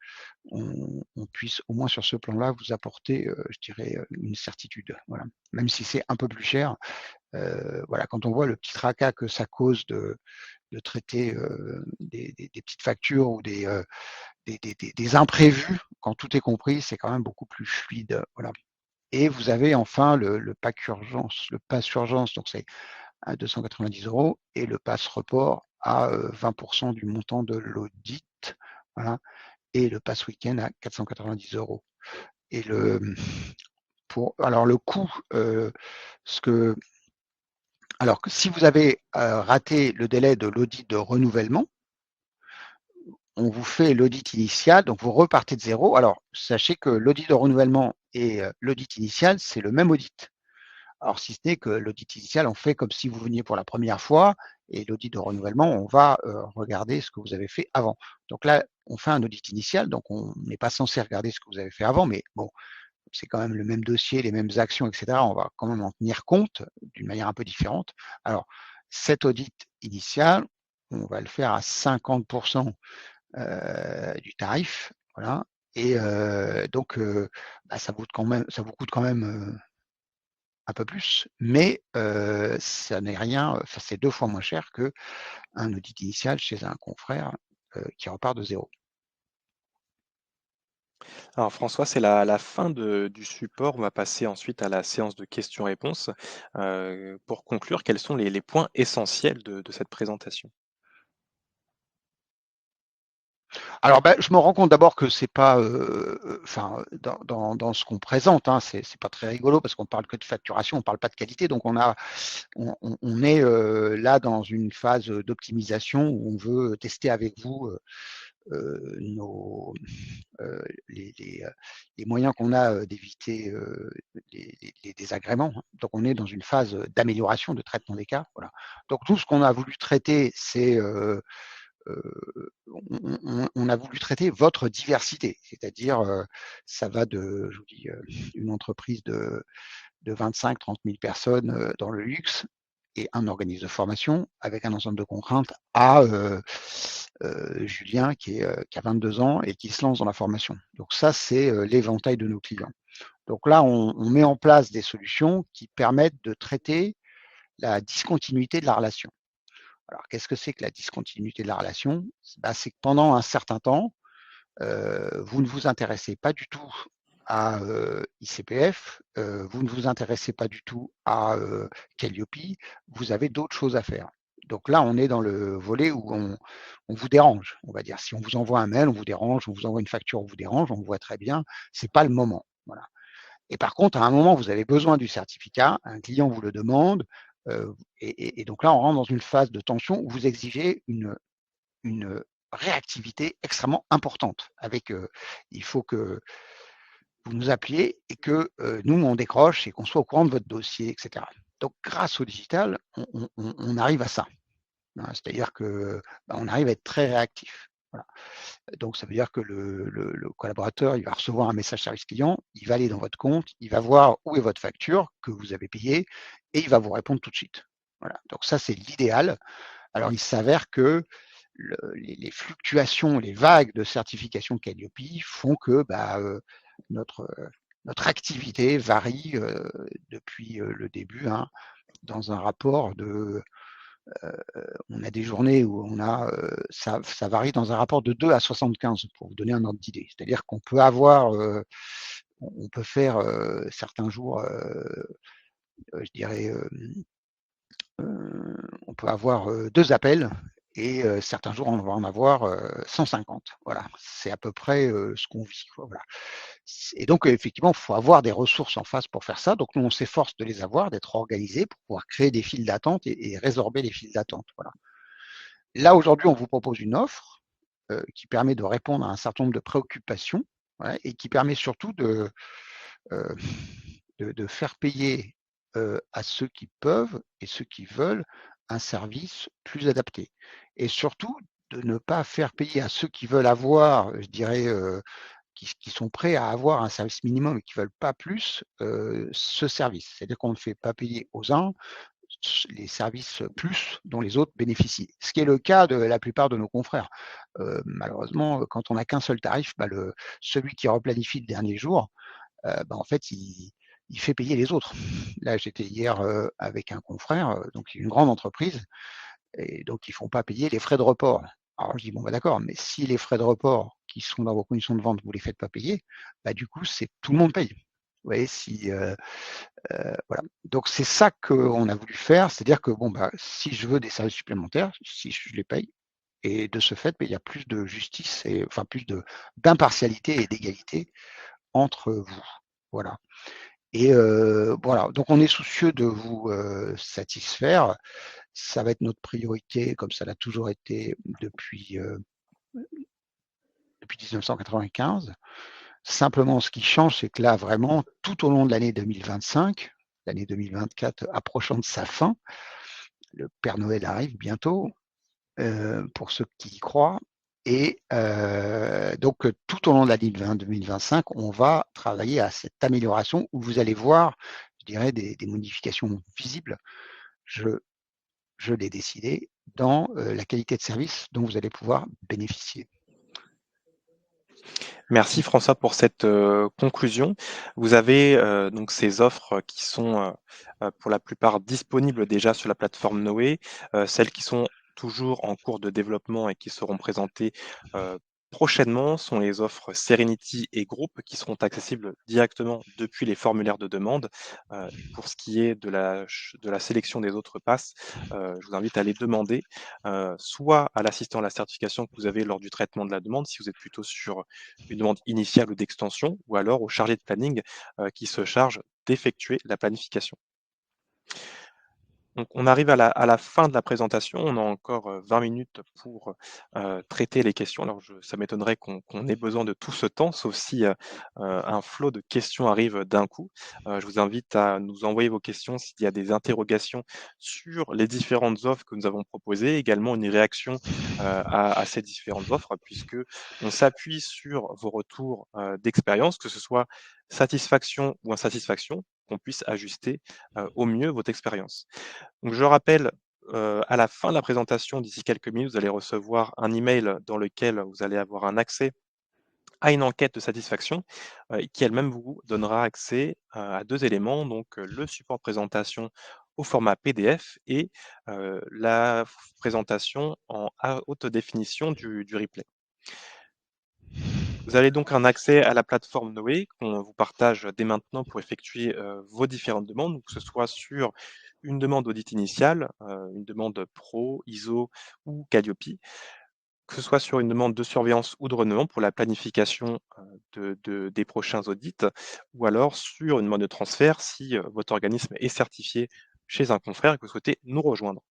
on puisse, au moins sur ce plan-là, vous apporter, je dirais, une certitude, voilà. Même si c'est un peu plus cher, voilà, quand on voit le petit tracas que ça cause de traiter, des petites factures, ou des imprévus, quand tout est compris, c'est quand même beaucoup plus fluide, voilà. Et vous avez enfin le pack urgence, le pass urgence, donc c'est à 290 €, et le pass report à 20 du montant de l'audit, voilà, et le pass week-end à 490 €. Et alors le coût, ce que alors que si vous avez raté le délai de l'audit de renouvellement, on vous fait l'audit initial, donc vous repartez de zéro. Alors sachez que l'audit de renouvellement et l'audit initial, c'est le même audit. Alors si ce n'est que l'audit initial, on fait comme si vous veniez pour la première fois, et l'audit de renouvellement, on va regarder ce que vous avez fait avant. Donc là, on fait un audit initial, donc on n'est pas censé regarder ce que vous avez fait avant, mais bon, c'est quand même le même dossier, les mêmes actions, et cetera. On va quand même en tenir compte d'une manière un peu différente. Alors, cet audit initial, on va le faire à 50 du tarif, voilà, et donc ça vous coûte quand même, un peu plus, mais ça n'est rien, enfin, c'est 2 fois moins cher qu'un audit initial chez un confrère, qui repart de zéro. Alors François, c'est la fin du support. On va passer ensuite à la séance de questions-réponses. Pour conclure, quels sont les points essentiels de cette présentation? Alors, bah, je me rends compte d'abord que c'est pas, enfin, dans ce qu'on présente, hein, c'est pas très rigolo parce qu'on parle que de facturation, on parle pas de qualité. Donc on est là dans une phase d'optimisation où on veut tester avec vous nos, euh, les, les, euh, les moyens qu'on a d'éviter les désagréments, hein. Donc on est dans une phase d'amélioration, de traitement des cas. Voilà. Donc tout ce qu'on a voulu traiter, c'est on a voulu traiter votre diversité, c'est-à-dire ça va de, je vous dis, une entreprise de 25-30 000 personnes dans le luxe et un organisme de formation avec un ensemble de contraintes à Julien qui a 22 ans et qui se lance dans la formation. Donc ça, c'est l'éventail de nos clients. Donc là, on met en place des solutions qui permettent de traiter la discontinuité de la relation. Alors, qu'est-ce que c'est que la discontinuité de la relation? Bah, c'est que pendant un certain temps, vous ne vous intéressez pas du tout à ICPF, vous ne vous intéressez pas du tout à Calliope, vous avez d'autres choses à faire. Donc là, on est dans le volet où on vous dérange, on va dire. Si on vous envoie un mail, on vous dérange, on vous envoie une facture, on vous dérange, on voit très bien, c'est pas le moment. Voilà. Et par contre, à un moment, vous avez besoin du certificat, un client vous le demande, et donc là, on rentre dans une phase de tension où vous exigez une réactivité extrêmement importante. Avec, il faut que vous nous appeliez et que nous, on décroche et qu'on soit au courant de votre dossier, etc. Donc, grâce au digital, on arrive à ça, hein. C'est-à-dire que bah, on arrive à être très réactif. Voilà. Donc, ça veut dire que le collaborateur, il va recevoir un message service client, il va aller dans votre compte, il va voir où est votre facture que vous avez payée et il va vous répondre tout de suite. Voilà. Donc, ça, c'est l'idéal. Alors, il s'avère que les fluctuations, les vagues de certification Calliope font que bah, notre, notre activité varie depuis le début, hein, dans un rapport de. On a des journées où ça varie dans un rapport de 2 à 75 pour vous donner un ordre d'idée. C'est-à-dire qu'on peut avoir, on peut faire certains jours, je dirais, on peut avoir 2 appels et certains jours, on va en avoir 150. Voilà, c'est à peu près ce qu'on vit, quoi, voilà. Et donc, effectivement, il faut avoir des ressources en face pour faire ça. Donc, nous, on s'efforce de les avoir, d'être organisés pour pouvoir créer des files d'attente et résorber les files d'attente. Voilà. Là, aujourd'hui, on vous propose une offre qui permet de répondre à un certain nombre de préoccupations, ouais, et qui permet surtout euh, de faire payer à ceux qui peuvent et ceux qui veulent un service plus adapté. Et surtout, de ne pas faire payer à ceux qui veulent avoir, je dirais, qui sont prêts à avoir un service minimum et qui ne veulent pas plus ce service. C'est-à-dire qu'on ne fait pas payer aux uns les services plus dont les autres bénéficient. Ce qui est le cas de la plupart de nos confrères. Malheureusement, quand on n'a qu'un seul tarif, bah celui qui replanifie le dernier jour, bah en fait, il fait payer les autres. Là, j'étais hier avec un confrère, donc une grande entreprise, et donc ils ne font pas payer les frais de report. Alors je dis, bon, bah, d'accord, mais si les frais de report qui sont dans vos conditions de vente, vous ne les faites pas payer, bah, du coup, c'est tout le monde paye. Vous voyez, si, voilà. Donc c'est ça qu'on a voulu faire, c'est-à-dire que bon, bah, si je veux des services supplémentaires, si je les paye, et de ce fait, bah, il y a plus de justice et enfin plus d'impartialité et d'égalité entre vous. Voilà. Et voilà, donc on est soucieux de vous satisfaire. Ça va être notre priorité, comme ça l'a toujours été depuis 1995. Simplement, ce qui change, c'est que là, vraiment, tout au long de l'année 2025, l'année 2024 approchant de sa fin, le Père Noël arrive bientôt, pour ceux qui y croient. Et donc, tout au long de l'année 2025, on va travailler à cette amélioration où vous allez voir, je dirais, des modifications visibles. Je, je l'ai décidé dans la qualité de service dont vous allez pouvoir bénéficier. Merci François pour cette conclusion. Vous avez donc ces offres qui sont pour la plupart disponibles déjà sur la plateforme Noé, celles qui sont toujours en cours de développement et qui seront présentées Prochainement sont les offres Serenity et Group qui seront accessibles directement depuis les formulaires de demande. Pour ce qui est de la sélection des autres passes, je vous invite à les demander, soit à l'assistant à la certification que vous avez lors du traitement de la demande, si vous êtes plutôt sur une demande initiale ou d'extension, ou alors au chargé de planning, qui se charge d'effectuer la planification. Donc on arrive à la fin de la présentation, on a encore, 20 minutes pour, traiter les questions. Alors ça m'étonnerait qu'on ait besoin de tout ce temps, sauf si, un flot de questions arrive d'un coup. Je vous invite à nous envoyer vos questions s'il y a des interrogations sur les différentes offres que nous avons proposées, également une réaction, à ces différentes offres puisque on s'appuie sur vos retours, d'expérience, que ce soit satisfaction ou insatisfaction, qu'on puisse ajuster, au mieux votre expérience. Donc je rappelle, à la fin de la présentation, d'ici quelques minutes, vous allez recevoir un email dans lequel vous allez avoir un accès à une enquête de satisfaction, qui elle-même vous donnera accès, à 2 éléments, donc le support de présentation au format PDF et la présentation en à haute définition du replay. Vous avez donc un accès à la plateforme Noé qu'on vous partage dès maintenant pour effectuer, vos différentes demandes, que ce soit sur une demande d'audit initiale, une demande pro, ISO ou Calliope, que ce soit sur une demande de surveillance ou de renouvellement pour la planification, des prochains audits ou alors sur une demande de transfert si, votre organisme est certifié chez un confrère et que vous souhaitez nous rejoindre.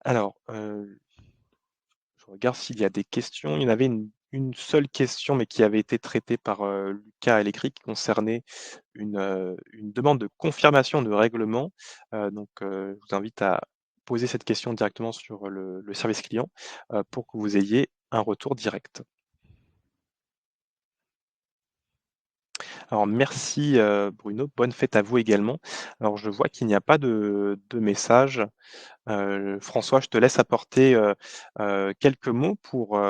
Alors, je regarde s'il y a des questions. Il y en avait une seule question, mais qui avait été traitée par, Lucas à l'écrit, qui concernait une demande de confirmation de règlement. Je vous invite à poser cette question directement sur le service client, pour que vous ayez un retour direct. Alors merci, Bruno, bonne fête à vous également. Alors je vois qu'il n'y a pas de message. François, je te laisse apporter, quelques mots pour,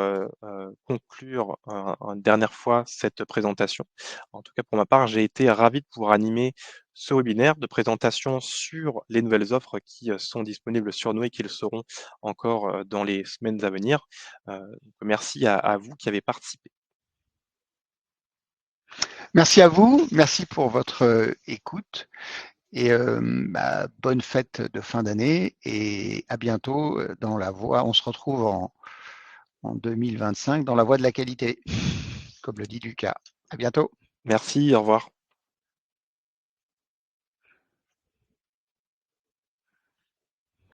conclure une dernière fois cette présentation. En tout cas, pour ma part, j'ai été ravi de pouvoir animer ce webinaire de présentation sur les nouvelles offres qui, sont disponibles sur nous et qui le seront encore, dans les semaines à venir. Donc merci à vous qui avez participé. Merci à vous, merci pour votre écoute et bonne fête de fin d'année et à bientôt dans la voie. On se retrouve en 2025 dans la voie de la qualité, comme le dit Lucas. À bientôt. Merci, au revoir.